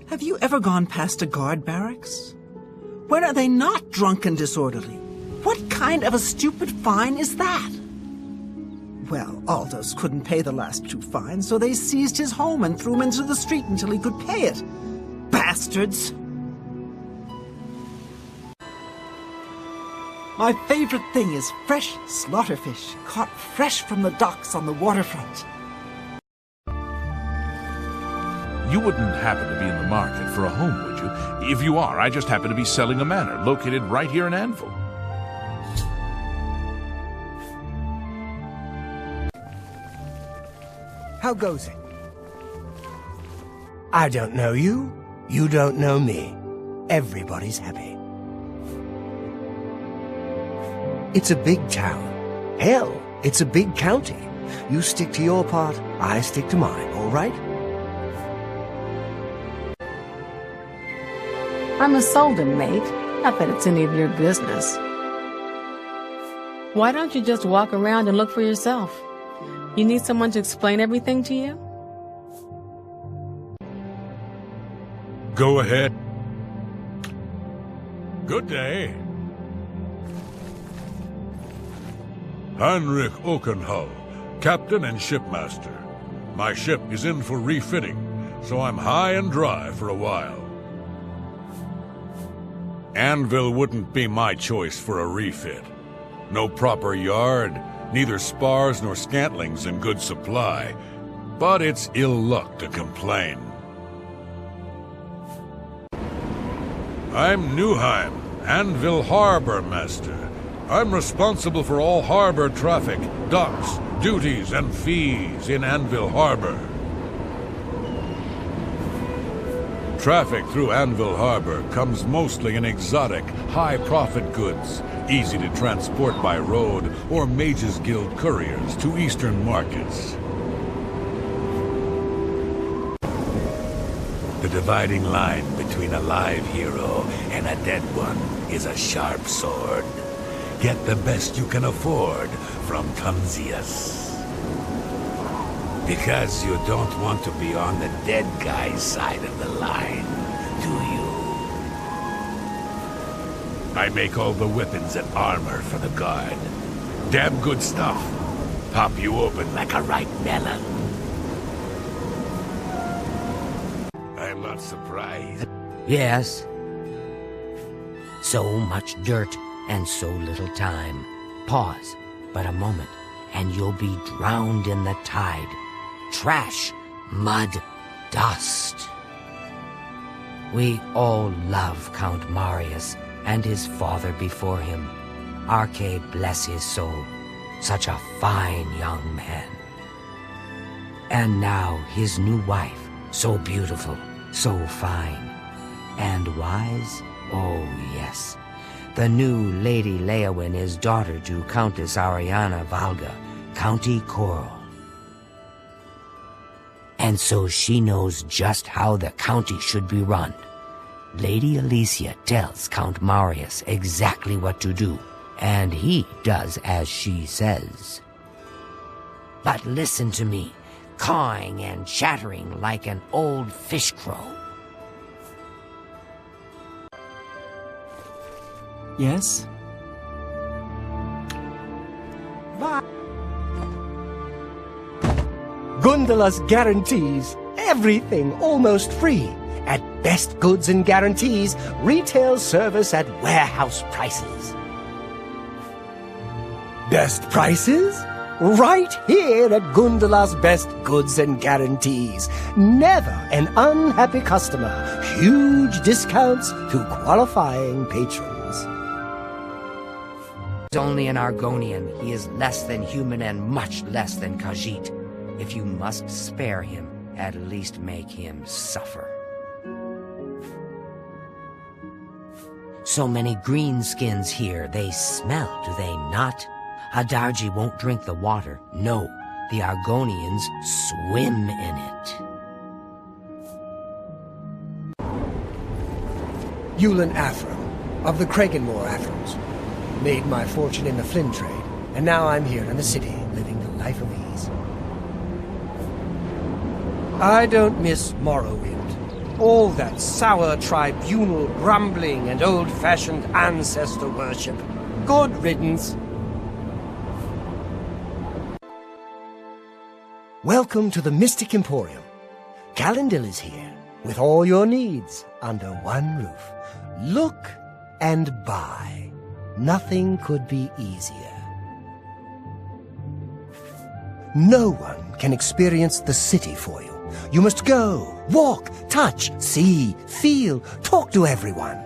Have you ever gone past a guard barracks? When are they not drunk and disorderly? What kind of a stupid fine is that? Well, Aldous couldn't pay the last 2 fines, so they seized his home and threw him into the street until he could pay it. Bastards! My favorite thing is fresh slaughterfish, caught fresh from the docks on the waterfront. You wouldn't happen to be in the market for a home, would you? If you are, I just happen to be selling a manor located right here in Anvil. How goes it? I don't know you. You don't know me. Everybody's happy. It's a big town. Hell, it's a big county. You stick to your part, I stick to mine, all right? I'm a Soldan, mate. Not that it's any of your business. Why don't you just walk around and look for yourself? You need someone to explain everything to you? Go ahead. Good day. Heinrich Okenhull, captain and shipmaster. My ship is in for refitting, so I'm high and dry for a while. Anvil wouldn't be my choice for a refit. No proper yard, neither spars nor scantlings in good supply, but it's ill luck to complain. I'm Newheim, Anvil Harbor Master. I'm responsible for all harbor traffic, docks, duties, and fees in Anvil Harbor. Traffic through Anvil Harbor comes mostly in exotic, high-profit goods, easy to transport by road or Mages Guild couriers to eastern markets. The dividing line between a live hero and a dead one is a sharp sword. Get the best you can afford from Tunzius. Because you don't want to be on the dead guy's side of the line, do you? I make all the weapons and armor for the guard. Damn good stuff. Pop you open like a ripe melon. I'm not surprised. Yes. So much dirt and so little time. Pause but a moment, and you'll be drowned in the tide. Trash, mud, dust. We all love Count Marius and his father before him. Arche bless his soul. Such a fine young man. And now his new wife, so beautiful, so fine. And wise? Oh, yes. The new Lady Leowyn is daughter to Countess Ariana Valga, County Coral. And so she knows just how the county should be run. Lady Alicia tells Count Marius exactly what to do, and he does as she says. But listen to me, cawing and chattering like an old fish crow. Yes? Gundala's guarantees everything almost free. At best goods and guarantees, retail service at warehouse prices. Best prices? Right here at Gundala's Best Goods and Guarantees. Never an unhappy customer. Huge discounts to qualifying patrons. Only an Argonian. He is less than human and much less than Khajiit. If you must spare him, at least make him suffer. So many greenskins here. They smell, do they not? Hadarji won't drink the water. No, the Argonians swim in it. Yulin Afram, of the Kraganmore Aframs. Made my fortune in the Flynn trade, and now I'm here in the city, living the life of ease. I don't miss Morrowind. All that sour tribunal grumbling and old-fashioned ancestor worship. Good riddance. Welcome to the Mystic Emporium. Calendil is here, with all your needs, under one roof. Look and buy. Nothing could be easier. No one can experience the city for you. You must go, walk, touch, see, feel, talk to everyone.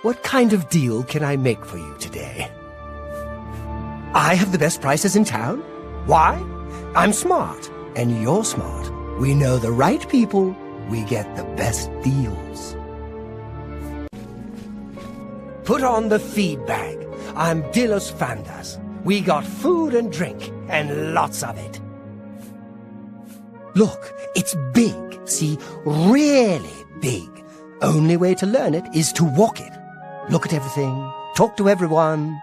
What kind of deal can I make for you today? I have the best prices in town. Why? I'm smart, and you're smart. We know the right people, we get the best deals. Put on the feed bag. I'm Dilos Fandas. We got food and drink, and lots of it. Look, it's big, see, really big. Only way to learn it is to walk it. Look at everything, talk to everyone.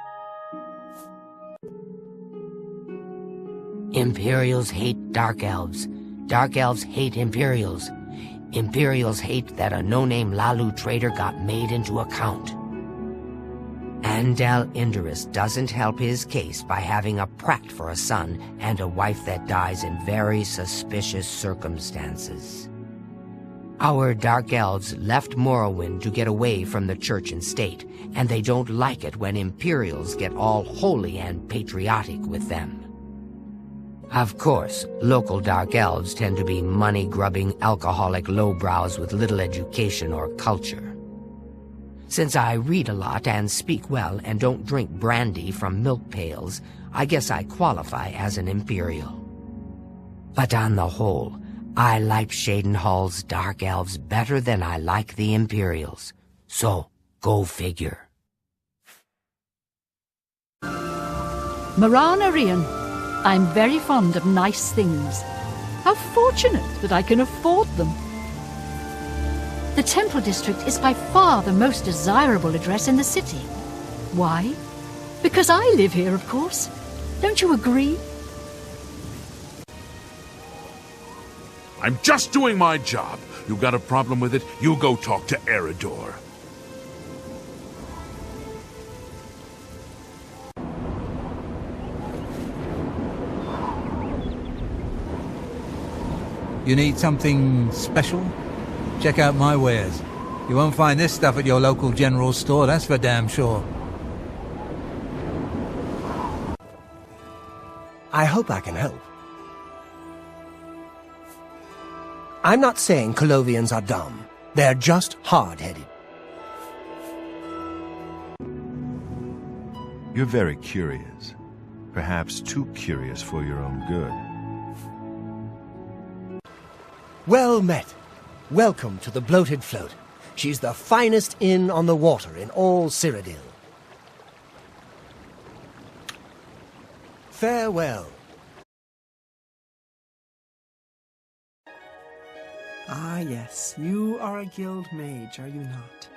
Imperials hate Dark Elves. Dark Elves hate Imperials. Imperials hate that a no-name Lalu trader got made into account. Andal Indurus doesn't help his case by having a prat for a son and a wife that dies in very suspicious circumstances. Our Dark Elves left Morrowind to get away from the church and state, and they don't like it when Imperials get all holy and patriotic with them. Of course, local Dark Elves tend to be money-grubbing, alcoholic lowbrows with little education or culture. Since I read a lot and speak well and don't drink brandy from milk pails, I guess I qualify as an Imperial. But on the whole, I like Shadenhall's Dark Elves better than I like the Imperials. So, go figure. Moran Arian, I'm very fond of nice things. How fortunate that I can afford them. The Temple District is by far the most desirable address in the city. Why? Because I live here, of course. Don't you agree? I'm just doing my job. You got a problem with it? You go talk to Eridor. You need something special? Check out my wares. You won't find this stuff at your local general store, that's for damn sure. I hope I can help. I'm not saying Colovians are dumb. They're just hard-headed. You're very curious. Perhaps too curious for your own good. Well met. Welcome to the Bloated Float. She's the finest inn on the water in all Cyrodiil. Farewell. Ah, yes, you are a guild mage, are you not?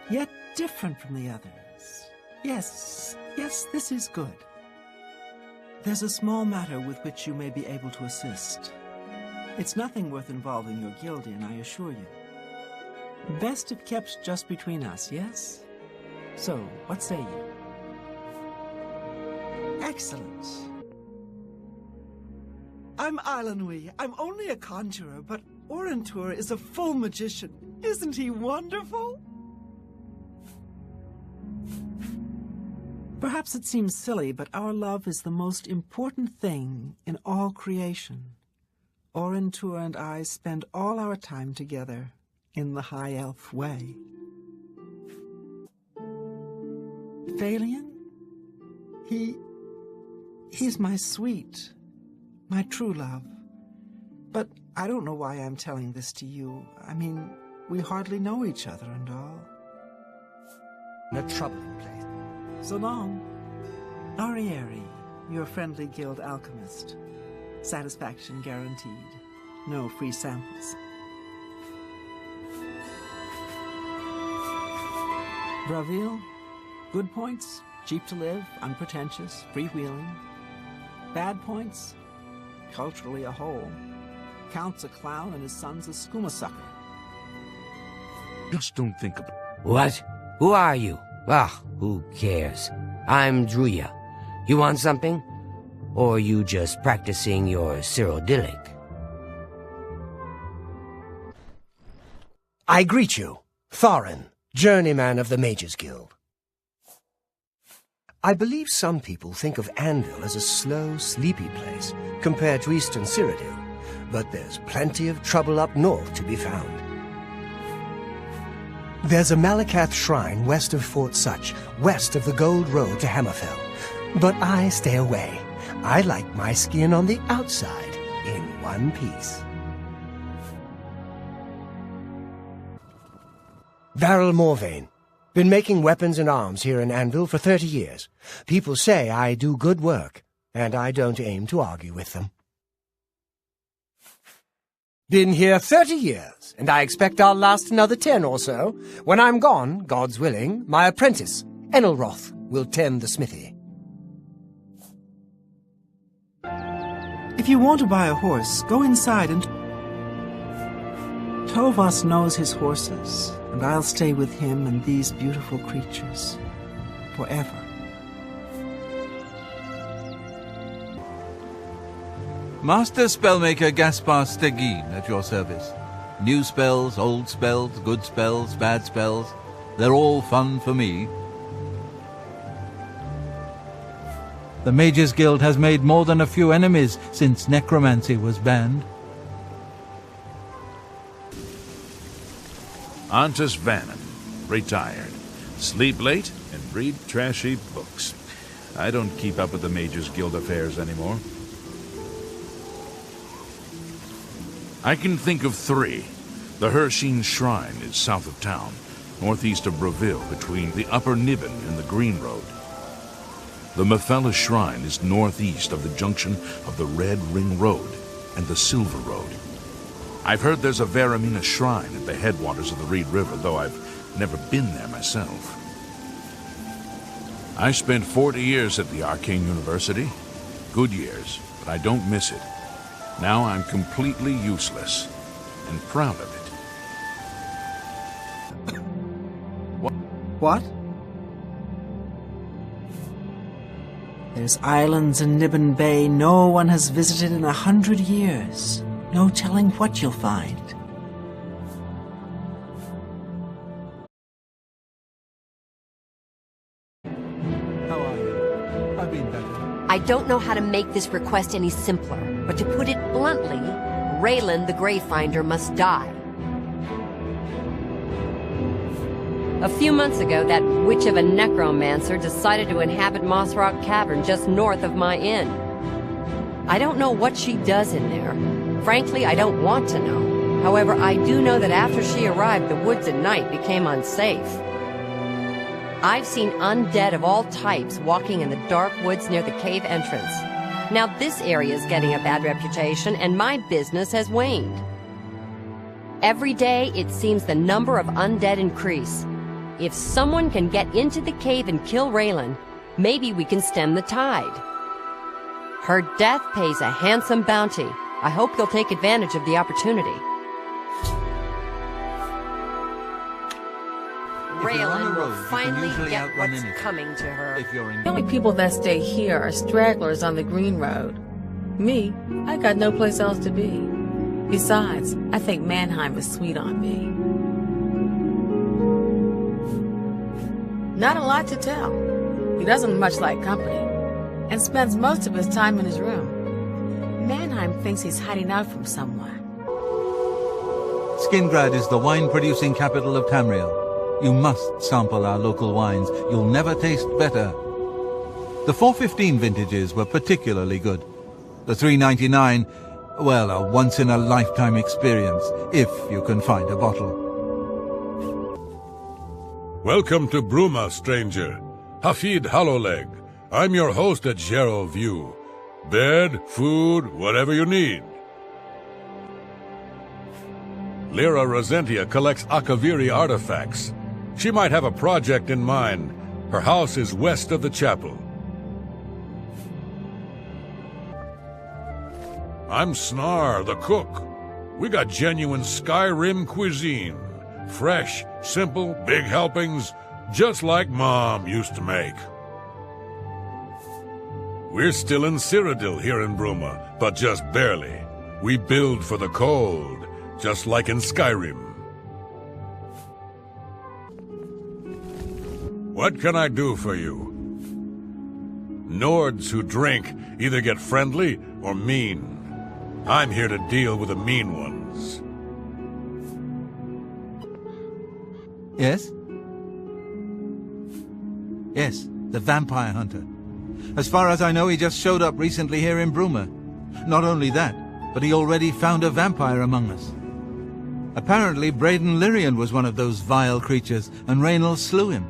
Yet different from the others. Yes, this is good. There's a small matter with which you may be able to assist. It's nothing worth involving your guild in, I assure you. Best if kept just between us, yes? So, what say you? Excellent. I'm Islanui. I'm only a conjurer, but Orentur is a full magician. Isn't he wonderful? Perhaps it seems silly, but our love is the most important thing in all creation. Orentur and I spend all our time together in the High Elf way. Phalian? He's my sweet, my true love. But I don't know why I'm telling this to you. I mean, we hardly know each other and all. A troubling place. So long. Arieri, your friendly guild alchemist. Satisfaction guaranteed. No free samples. Braville, good points, cheap to live, unpretentious, freewheeling. Bad points, culturally a hole. Count's a clown and his son's a skooma sucker. Just don't think about it. What? Who are you? Ah, who cares? I'm Druya. You want something? Or are you just practicing your Cyrodiilic? I greet you, Thorin, journeyman of the Mages Guild. I believe some people think of Anvil as a slow, sleepy place compared to Eastern Cyrodiil, but there's plenty of trouble up north to be found. There's a Malakath shrine west of Fort Such, west of the Gold Road to Hammerfell. But I stay away. I like my skin on the outside, in one piece. Varel Morvain. Been making weapons and arms here in Anvil for 30 years. People say I do good work, and I don't aim to argue with them. Been here 30 years, and I expect I'll last another 10 or so. When I'm gone, God's willing, my apprentice, Enelroth, will tend the smithy. If you want to buy a horse, go inside and... Tovas knows his horses, and I'll stay with him and these beautiful creatures. Forever. Master Spellmaker Gaspar Stegin at your service. New spells, old spells, good spells, bad spells. They're all fun for me. The Mages Guild has made more than a few enemies since necromancy was banned. Antus Vannon, retired. Sleep late and read trashy books. I don't keep up with the Mages Guild affairs anymore. I can think of 3. The Hersheen Shrine is south of town, northeast of Braville, between the Upper Niven and the Green Road. The Mephala Shrine is northeast of the junction of the Red Ring Road and the Silver Road. I've heard there's a Varamina Shrine at the headwaters of the Reed River, though I've never been there myself. I spent 40 years at the Arcane University. Good years, but I don't miss it. Now I'm completely useless, and proud of it. What? There's islands in Niben Bay no one has visited in 100 years. No telling what you'll find. How are you? I've been better. I don't know how to make this request any simpler, but to put it bluntly, Raylan the Greyfinder must die. A few months ago, that witch of a necromancer decided to inhabit Moss Rock Cavern just north of my inn. I don't know what she does in there. Frankly, I don't want to know. However, I do know that after she arrived, the woods at night became unsafe. I've seen undead of all types walking in the dark woods near the cave entrance. Now this area is getting a bad reputation, and my business has waned. Every day, it seems the number of undead increase. If someone can get into the cave and kill Raylan, maybe we can stem the tide. Her death pays a handsome bounty. I hope they'll take advantage of the opportunity. Raylan will finally get what's coming to her. The only people that stay here are stragglers on the Green Road. Me, I got no place else to be. Besides, I think Mannheim is sweet on me. Not a lot to tell. He doesn't much like company, and spends most of his time in his room. Mannheim thinks he's hiding out from someone. Skingrad is the wine-producing capital of Tamriel. You must sample our local wines. You'll never taste better. The 415 vintages were particularly good. The 399, well, a once-in-a-lifetime experience, if you can find a bottle. Welcome to Bruma, stranger. Hafid Hollowleg. I'm your host at Gerald View. Bed, food, whatever you need. Lyra Rosentia collects Akaviri artifacts. She might have a project in mind. Her house is west of the chapel. I'm Snar, the cook. We got genuine Skyrim cuisine. Fresh, simple, big helpings, just like Mom used to make. We're still in Cyrodiil here in Bruma, but just barely. We build for the cold, just like in Skyrim. What can I do for you? Nords who drink either get friendly or mean. I'm here to deal with the mean ones. Yes? Yes, the vampire hunter. As far as I know, he just showed up recently here in Bruma. Not only that, but he already found a vampire among us. Apparently, Braden Lyrian was one of those vile creatures, and Reynolds slew him.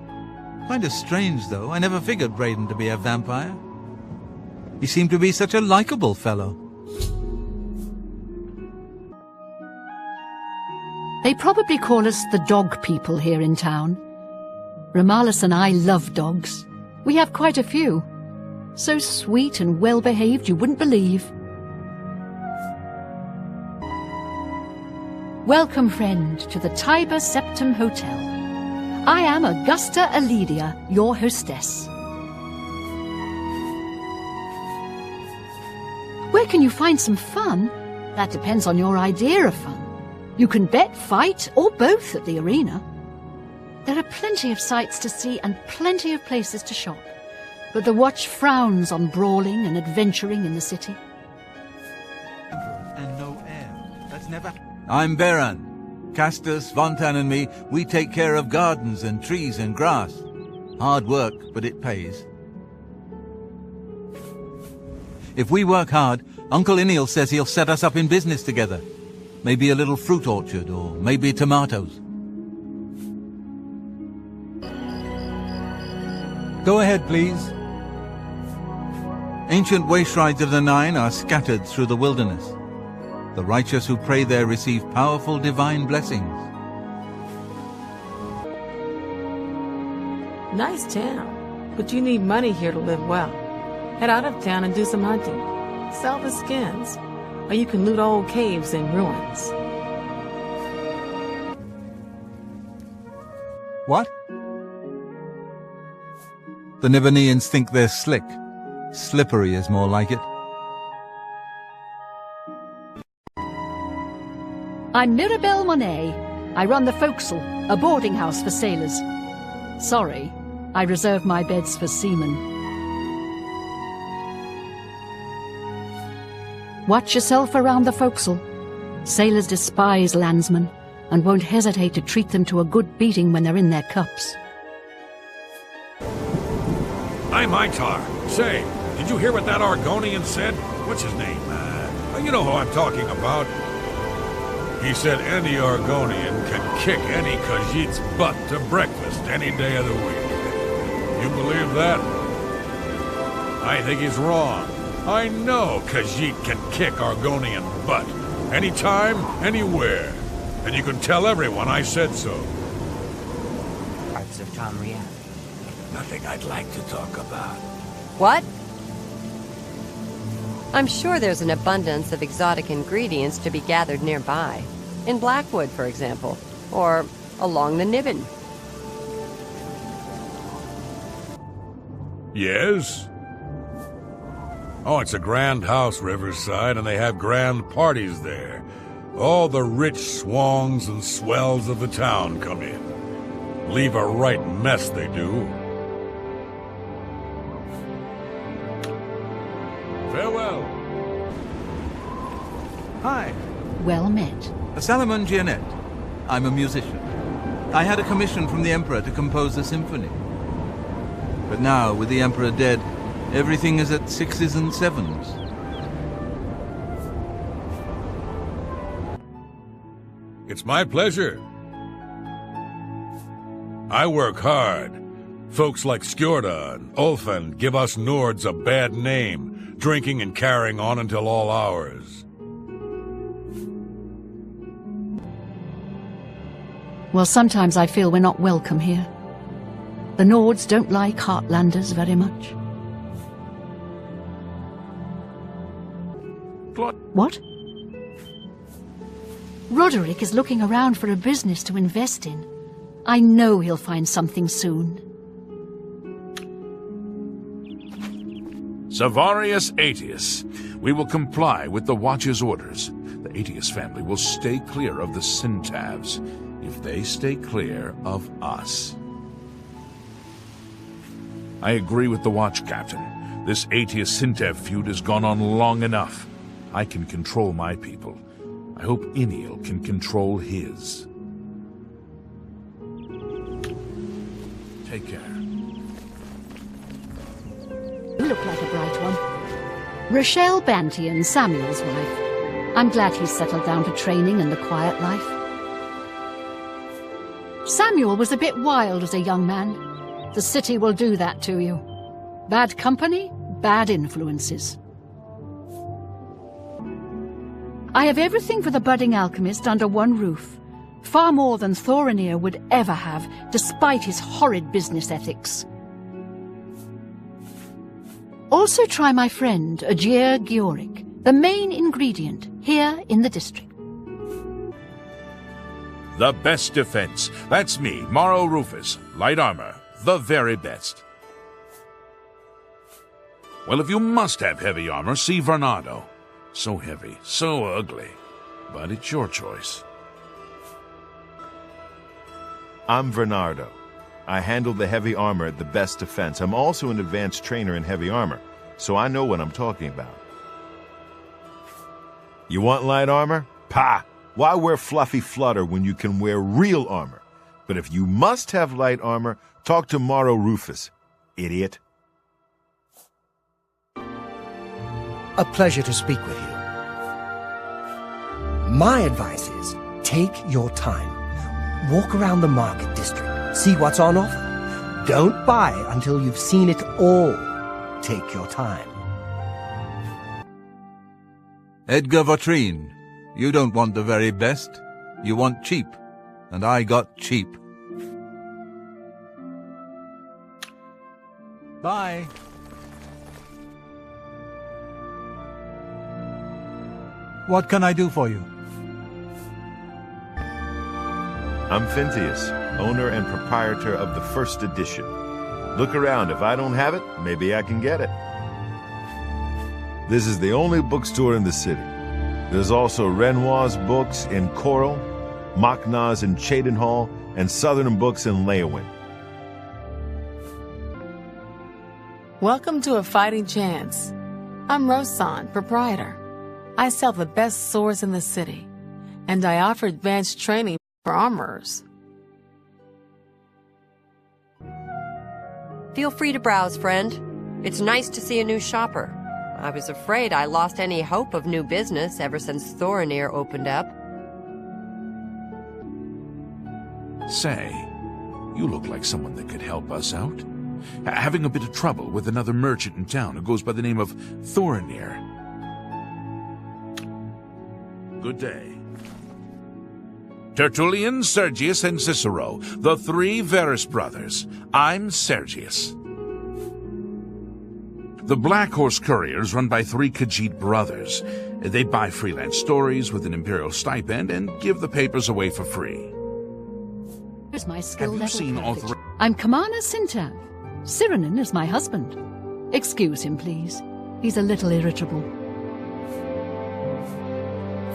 Kinda strange, though. I never figured Braden to be a vampire. He seemed to be such a likable fellow. They probably call us the dog people here in town. Ramalis and I love dogs. We have quite a few. So sweet and well-behaved you wouldn't believe. Welcome, friend, to the Tiber Septum Hotel. I am Augusta Aledia, your hostess. Where can you find some fun? That depends on your idea of fun. You can bet, fight, or both at the arena. There are plenty of sights to see and plenty of places to shop. But the Watch frowns on brawling and adventuring in the city. And no air. That's never... I'm Beran. Castus, Vontan and me, we take care of gardens and trees and grass. Hard work, but it pays. If we work hard, Uncle Ineal says he'll set us up in business together. Maybe a little fruit orchard, or maybe tomatoes. Go ahead, please. Ancient wayshrines of the Nine are scattered through the wilderness. The righteous who pray there receive powerful divine blessings. Nice town, but you need money here to live well. Head out of town and do some hunting. Sell the skins, or you can loot old caves and ruins. What? The Nibbaneans think they're slick. Slippery is more like it. I'm Mirabelle Monet. I run the Forecastle, a boarding house for sailors. Sorry, I reserve my beds for seamen. Watch yourself around the Forecastle. Sailors despise landsmen and won't hesitate to treat them to a good beating when they're in their cups. I'm Itar. Say, did you hear what that Argonian said? What's his name? You know who I'm talking about. He said any Argonian can kick any Khajiit's butt to breakfast any day of the week. You believe that? I think he's wrong. I know Khajiit can kick Argonian butt. Anytime, anywhere. And you can tell everyone I said so. Parts of Tamriel. Nothing I'd like to talk about. What? I'm sure there's an abundance of exotic ingredients to be gathered nearby. In Blackwood, for example. Or along the Niven. Yes? Oh, it's a grand house, Riverside, and they have grand parties there. All the rich swangs and swells of the town come in. Leave a right mess, they do. Farewell. Hi. Well met. Salomon Giannette. I'm a musician. I had a commission from the Emperor to compose a symphony. But now, with the Emperor dead, everything is at sixes and sevens. It's my pleasure. I work hard. Folks like Skjorda and Ulfan give us Nords a bad name, drinking and carrying on until all hours. Well, sometimes I feel we're not welcome here. The Nords don't like Heartlanders very much. What? Roderick is looking around for a business to invest in. I know he'll find something soon. Savarius Aetius, we will comply with the Watch's orders. The Aetius family will stay clear of the Syntavs, if they stay clear of us. I agree with the Watch, Captain. This Aetius-Syntav feud has gone on long enough. I can control my people. I hope Iniel can control his. Take care. You look like a bright one. Rochelle Bantian, Samuel's wife. I'm glad he's settled down to training and the quiet life. Samuel was a bit wild as a young man. The city will do that to you. Bad company, bad influences. I have everything for the budding alchemist under one roof. Far more than Thorinir would ever have, despite his horrid business ethics. Also try my friend, Aegir Giorik, the main ingredient, here in the district. The best defense. That's me, Morrow Rufus. Light armor. The very best. Well, if you must have heavy armor, see Vernado. So heavy, so ugly. But it's your choice. I'm Vernardo. I handle the heavy armor at the best defense. I'm also an advanced trainer in heavy armor, so I know what I'm talking about. You want light armor? Pah! Why wear fluffy flutter when you can wear real armor? But if you must have light armor, talk to Morrow Rufus, idiot. A pleasure to speak with you. My advice is, take your time. Walk around the market district, see what's on offer. Don't buy until you've seen it all. Take your time. Edgar Vautrin, you don't want the very best. You want cheap. And I got cheap. Bye. What can I do for you? I'm Phintius, owner and proprietor of the first edition. Look around. If I don't have it, maybe I can get it. This is the only bookstore in the city. There's also Renoir's books in Coral, Machna's in Cheydinhall, and Southern books in Leyawiin. Welcome to A Fighting Chance. I'm Rosan, proprietor. I sell the best swords in the city, and I offer advanced training for armorers. Feel free to browse, friend. It's nice to see a new shopper. I was afraid I lost any hope of new business ever since Thorinir opened up. Say, you look like someone that could help us out. Having a bit of trouble with another merchant in town who goes by the name of Thorinir. Good day. Tertullian, Sergius, and Cicero, the three Verus brothers. I'm Sergius. The Black Horse Couriers run by three Khajiit brothers. They buy freelance stories with an imperial stipend and give the papers away for free. Here's my skill Have you level seen all privilege. three? I'm Kamana Sintav. Cyranin is my husband. Excuse him, please. He's a little irritable.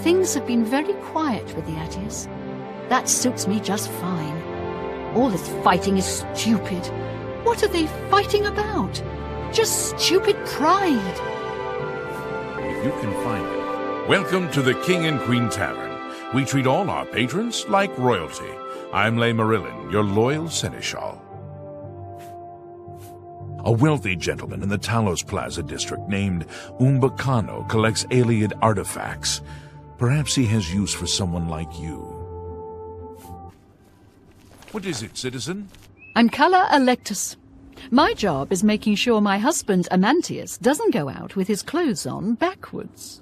Things have been very quiet with the Attias. That suits me just fine. All this fighting is stupid. What are they fighting about? Just stupid pride. If you can find it. Welcome to the King and Queen Tavern. We treat all our patrons like royalty. I'm Lay Marillin, your loyal seneschal. A wealthy gentleman in the Talos Plaza district named Umbacano collects Aliad artifacts. Perhaps he has use for someone like you. What is it, citizen? I'm Calla Electus. My job is making sure my husband Amantius doesn't go out with his clothes on backwards.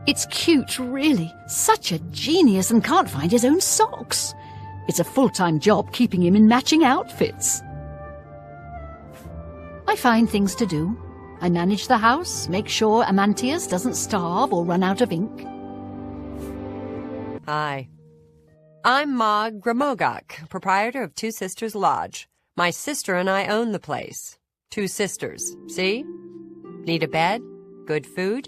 It's cute, really. Such a genius and can't find his own socks. It's a full-time job keeping him in matching outfits. I find things to do. I manage the house, make sure Amantius doesn't starve or run out of ink. Hi. I'm Ma Gramogok, proprietor of Two Sisters Lodge. My sister and I own the place. Two sisters, see? Need a bed? Good food?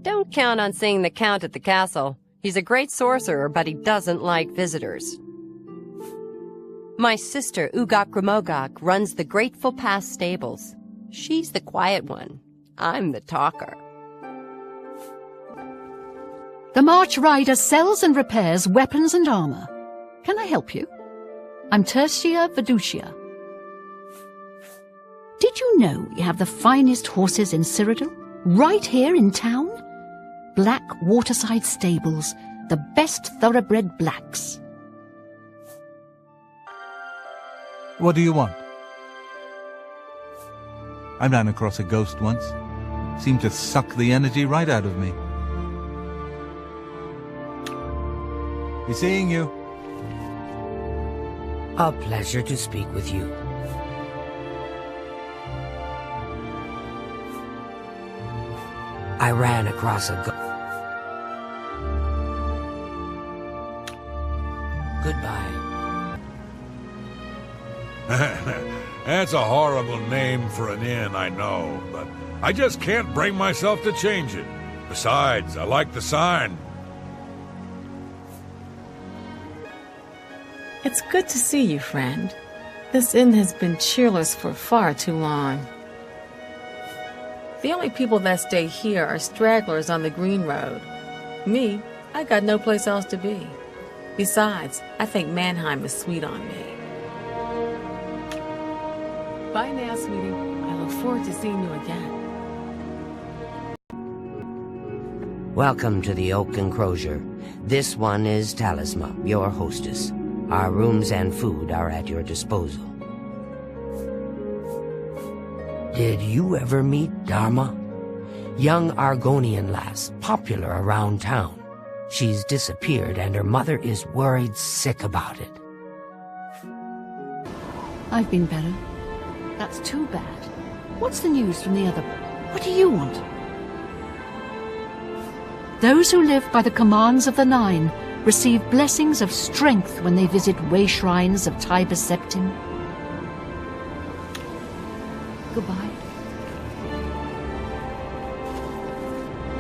Don't count on seeing the Count at the castle. He's a great sorcerer, but he doesn't like visitors. My sister, Ugok Gramogok, runs the Grateful Past stables. She's the quiet one. I'm the talker. The March Rider sells and repairs weapons and armor. Can I help you? I'm Tertia Veducia. Did you know we have the finest horses in Cyrodiil? Right here in town? Black Waterside Stables, the best thoroughbred blacks. What do you want? I ran across a ghost once. Seemed to suck the energy right out of me. Be seeing you. A pleasure to speak with you. I ran across a Goodbye. That's a horrible name for an inn, I know, but I just can't bring myself to change it. Besides, I like the sign. It's good to see you, friend. This inn has been cheerless for far too long. The only people that stay here are stragglers on the Green Road. Me, I got no place else to be. Besides, I think Mannheim is sweet on me. Bye now, sweetie. I look forward to seeing you again. Welcome to the Oak Enclosure. This one is Talisma, your hostess. Our rooms and food are at your disposal. Did you ever meet Dharma? Young Argonian lass, popular around town. She's disappeared and her mother is worried sick about it. I've been better. That's too bad. What's the news from the other? What do you want? Those who live by the commands of the Nine receive blessings of strength when they visit way shrines of Tiber Septim. Goodbye.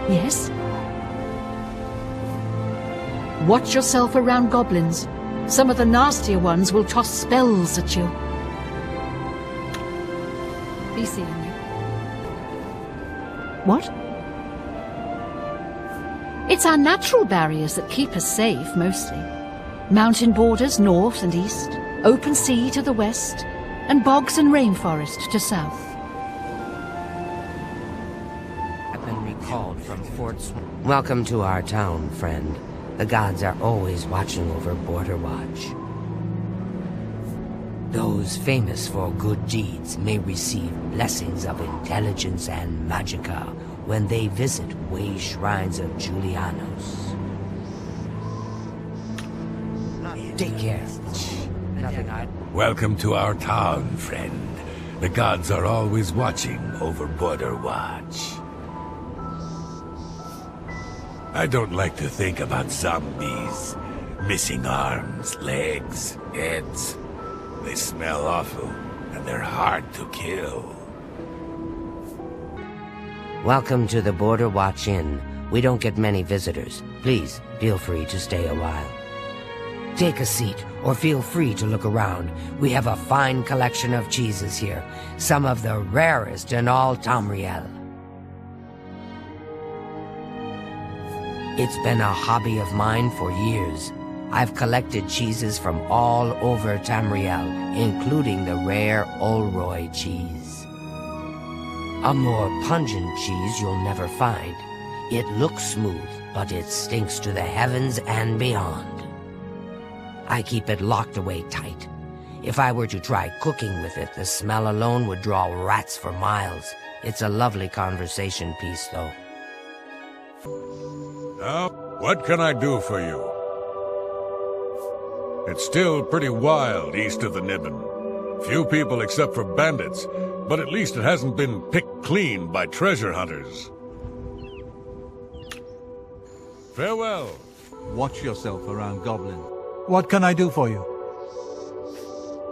Yes? Watch yourself around goblins. Some of the nastier ones will toss spells at you. Be seeing you. What? It's our natural barriers that keep us safe, mostly. Mountain borders north and east, open sea to the west, and bogs and rainforest to south. I've been recalled from Fort Welcome to our town, friend. The gods are always watching over Border Watch. Those famous for good deeds may receive blessings of intelligence and magicka when they visit way shrines of Julianos. Take care. Welcome to our town, friend. The gods are always watching over Border Watch. I don't like to think about zombies. Missing arms, legs, heads. They smell awful, and they're hard to kill. Welcome to the Border Watch Inn. We don't get many visitors. Please, feel free to stay a while. Take a seat, or feel free to look around. We have a fine collection of cheeses here, some of the rarest in all Tamriel. It's been a hobby of mine for years. I've collected cheeses from all over Tamriel, including the rare Olroy cheese. A more pungent cheese you'll never find. It looks smooth, but it stinks to the heavens and beyond. I keep it locked away tight. If I were to try cooking with it, the smell alone would draw rats for miles. It's a lovely conversation piece, though. Now, what can I do for you? It's still pretty wild east of the Nibbin. Few people except for bandits, but at least it hasn't been picked clean by treasure hunters. Farewell. Watch yourself around goblins. What can I do for you?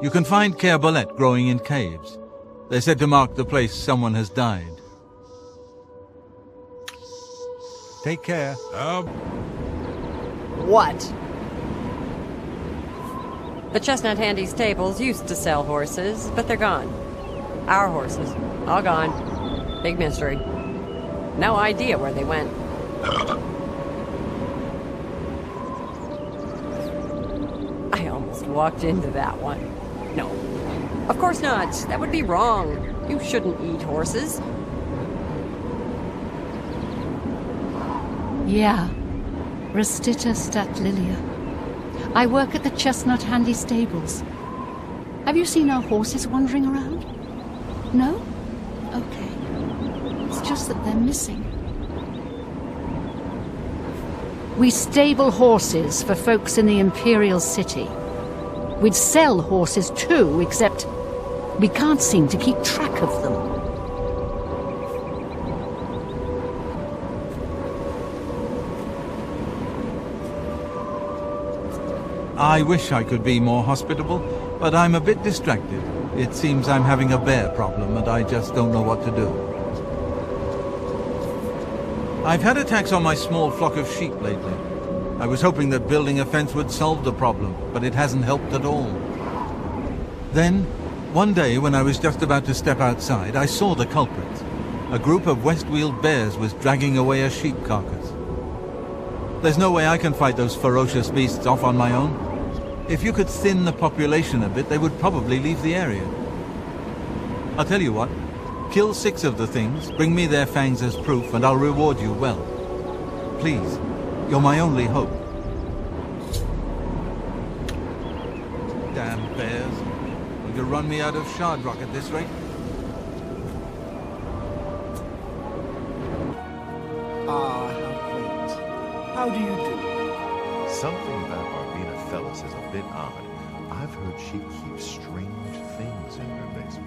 You can find Kerbolet growing in caves. They're said to mark the place someone has died. Take care. What? The Chestnut Handy stables used to sell horses, but they're gone. Our horses, all gone. Big mystery. No idea where they went. I almost walked into that one. No. Of course not. That would be wrong. You shouldn't eat horses. Yeah. Restita stat Lilia. I work at the Chestnut Handy stables. Have you seen our horses wandering around? No? Okay. It's just that they're missing. We stable horses for folks in the Imperial City. We'd sell horses too, except we can't seem to keep track of them. I wish I could be more hospitable, but I'm a bit distracted. It seems I'm having a bear problem and I just don't know what to do. I've had attacks on my small flock of sheep lately. I was hoping that building a fence would solve the problem, but it hasn't helped at all. Then, one day when I was just about to step outside, I saw the culprits. A group of Westweald bears was dragging away a sheep carcass. There's no way I can fight those ferocious beasts off on my own. If you could thin the population a bit, they would probably leave the area. I'll tell you what. Kill 6 of the things, bring me their fangs as proof, and I'll reward you well. Please, you're my only hope. Damn bears. You could run me out of Shardrock at this rate. Ah, how quaint. How do you do? Something about Arbina Fellis is a bit odd. I've heard she keeps strange things in her basement.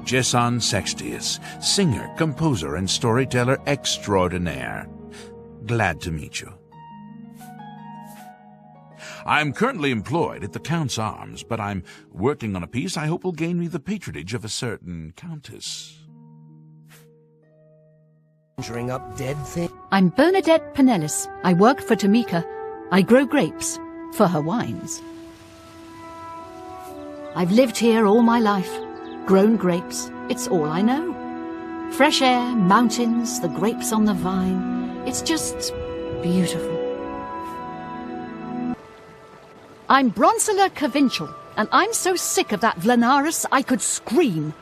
Jesson Sextius, singer, composer, and storyteller extraordinaire. Glad to meet you. I'm currently employed at the Count's Arms, but I'm working on a piece I hope will gain me the patronage of a certain countess. Conjuring up dead things. I'm Bernadette Pinellis. I work for Tamika. I grow grapes for her wines. I've lived here all my life. Grown grapes, it's all I know. Fresh air, mountains, the grapes on the vine. It's just beautiful. I'm Bronsula Cavinchel, and I'm so sick of that Vlanaris I could scream.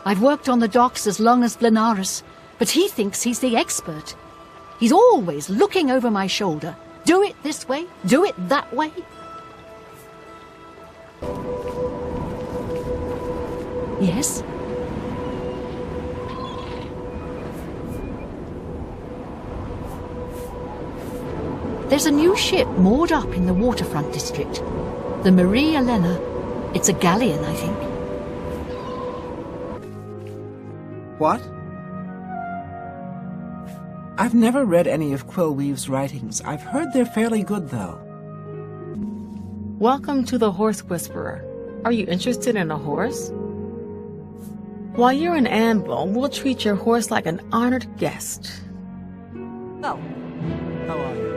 I've worked on the docks as long as Vlanaris, but he thinks he's the expert. He's always looking over my shoulder. Do it this way, do it that way. Yes? There's a new ship moored up in the waterfront district. The Marie Elena. It's a galleon, I think. What? I've never read any of Quillweave's writings. I've heard they're fairly good, though. Welcome to the Horse Whisperer. Are you interested in a horse? While you're in Anvil, we'll treat your horse like an honored guest. Oh. How are you?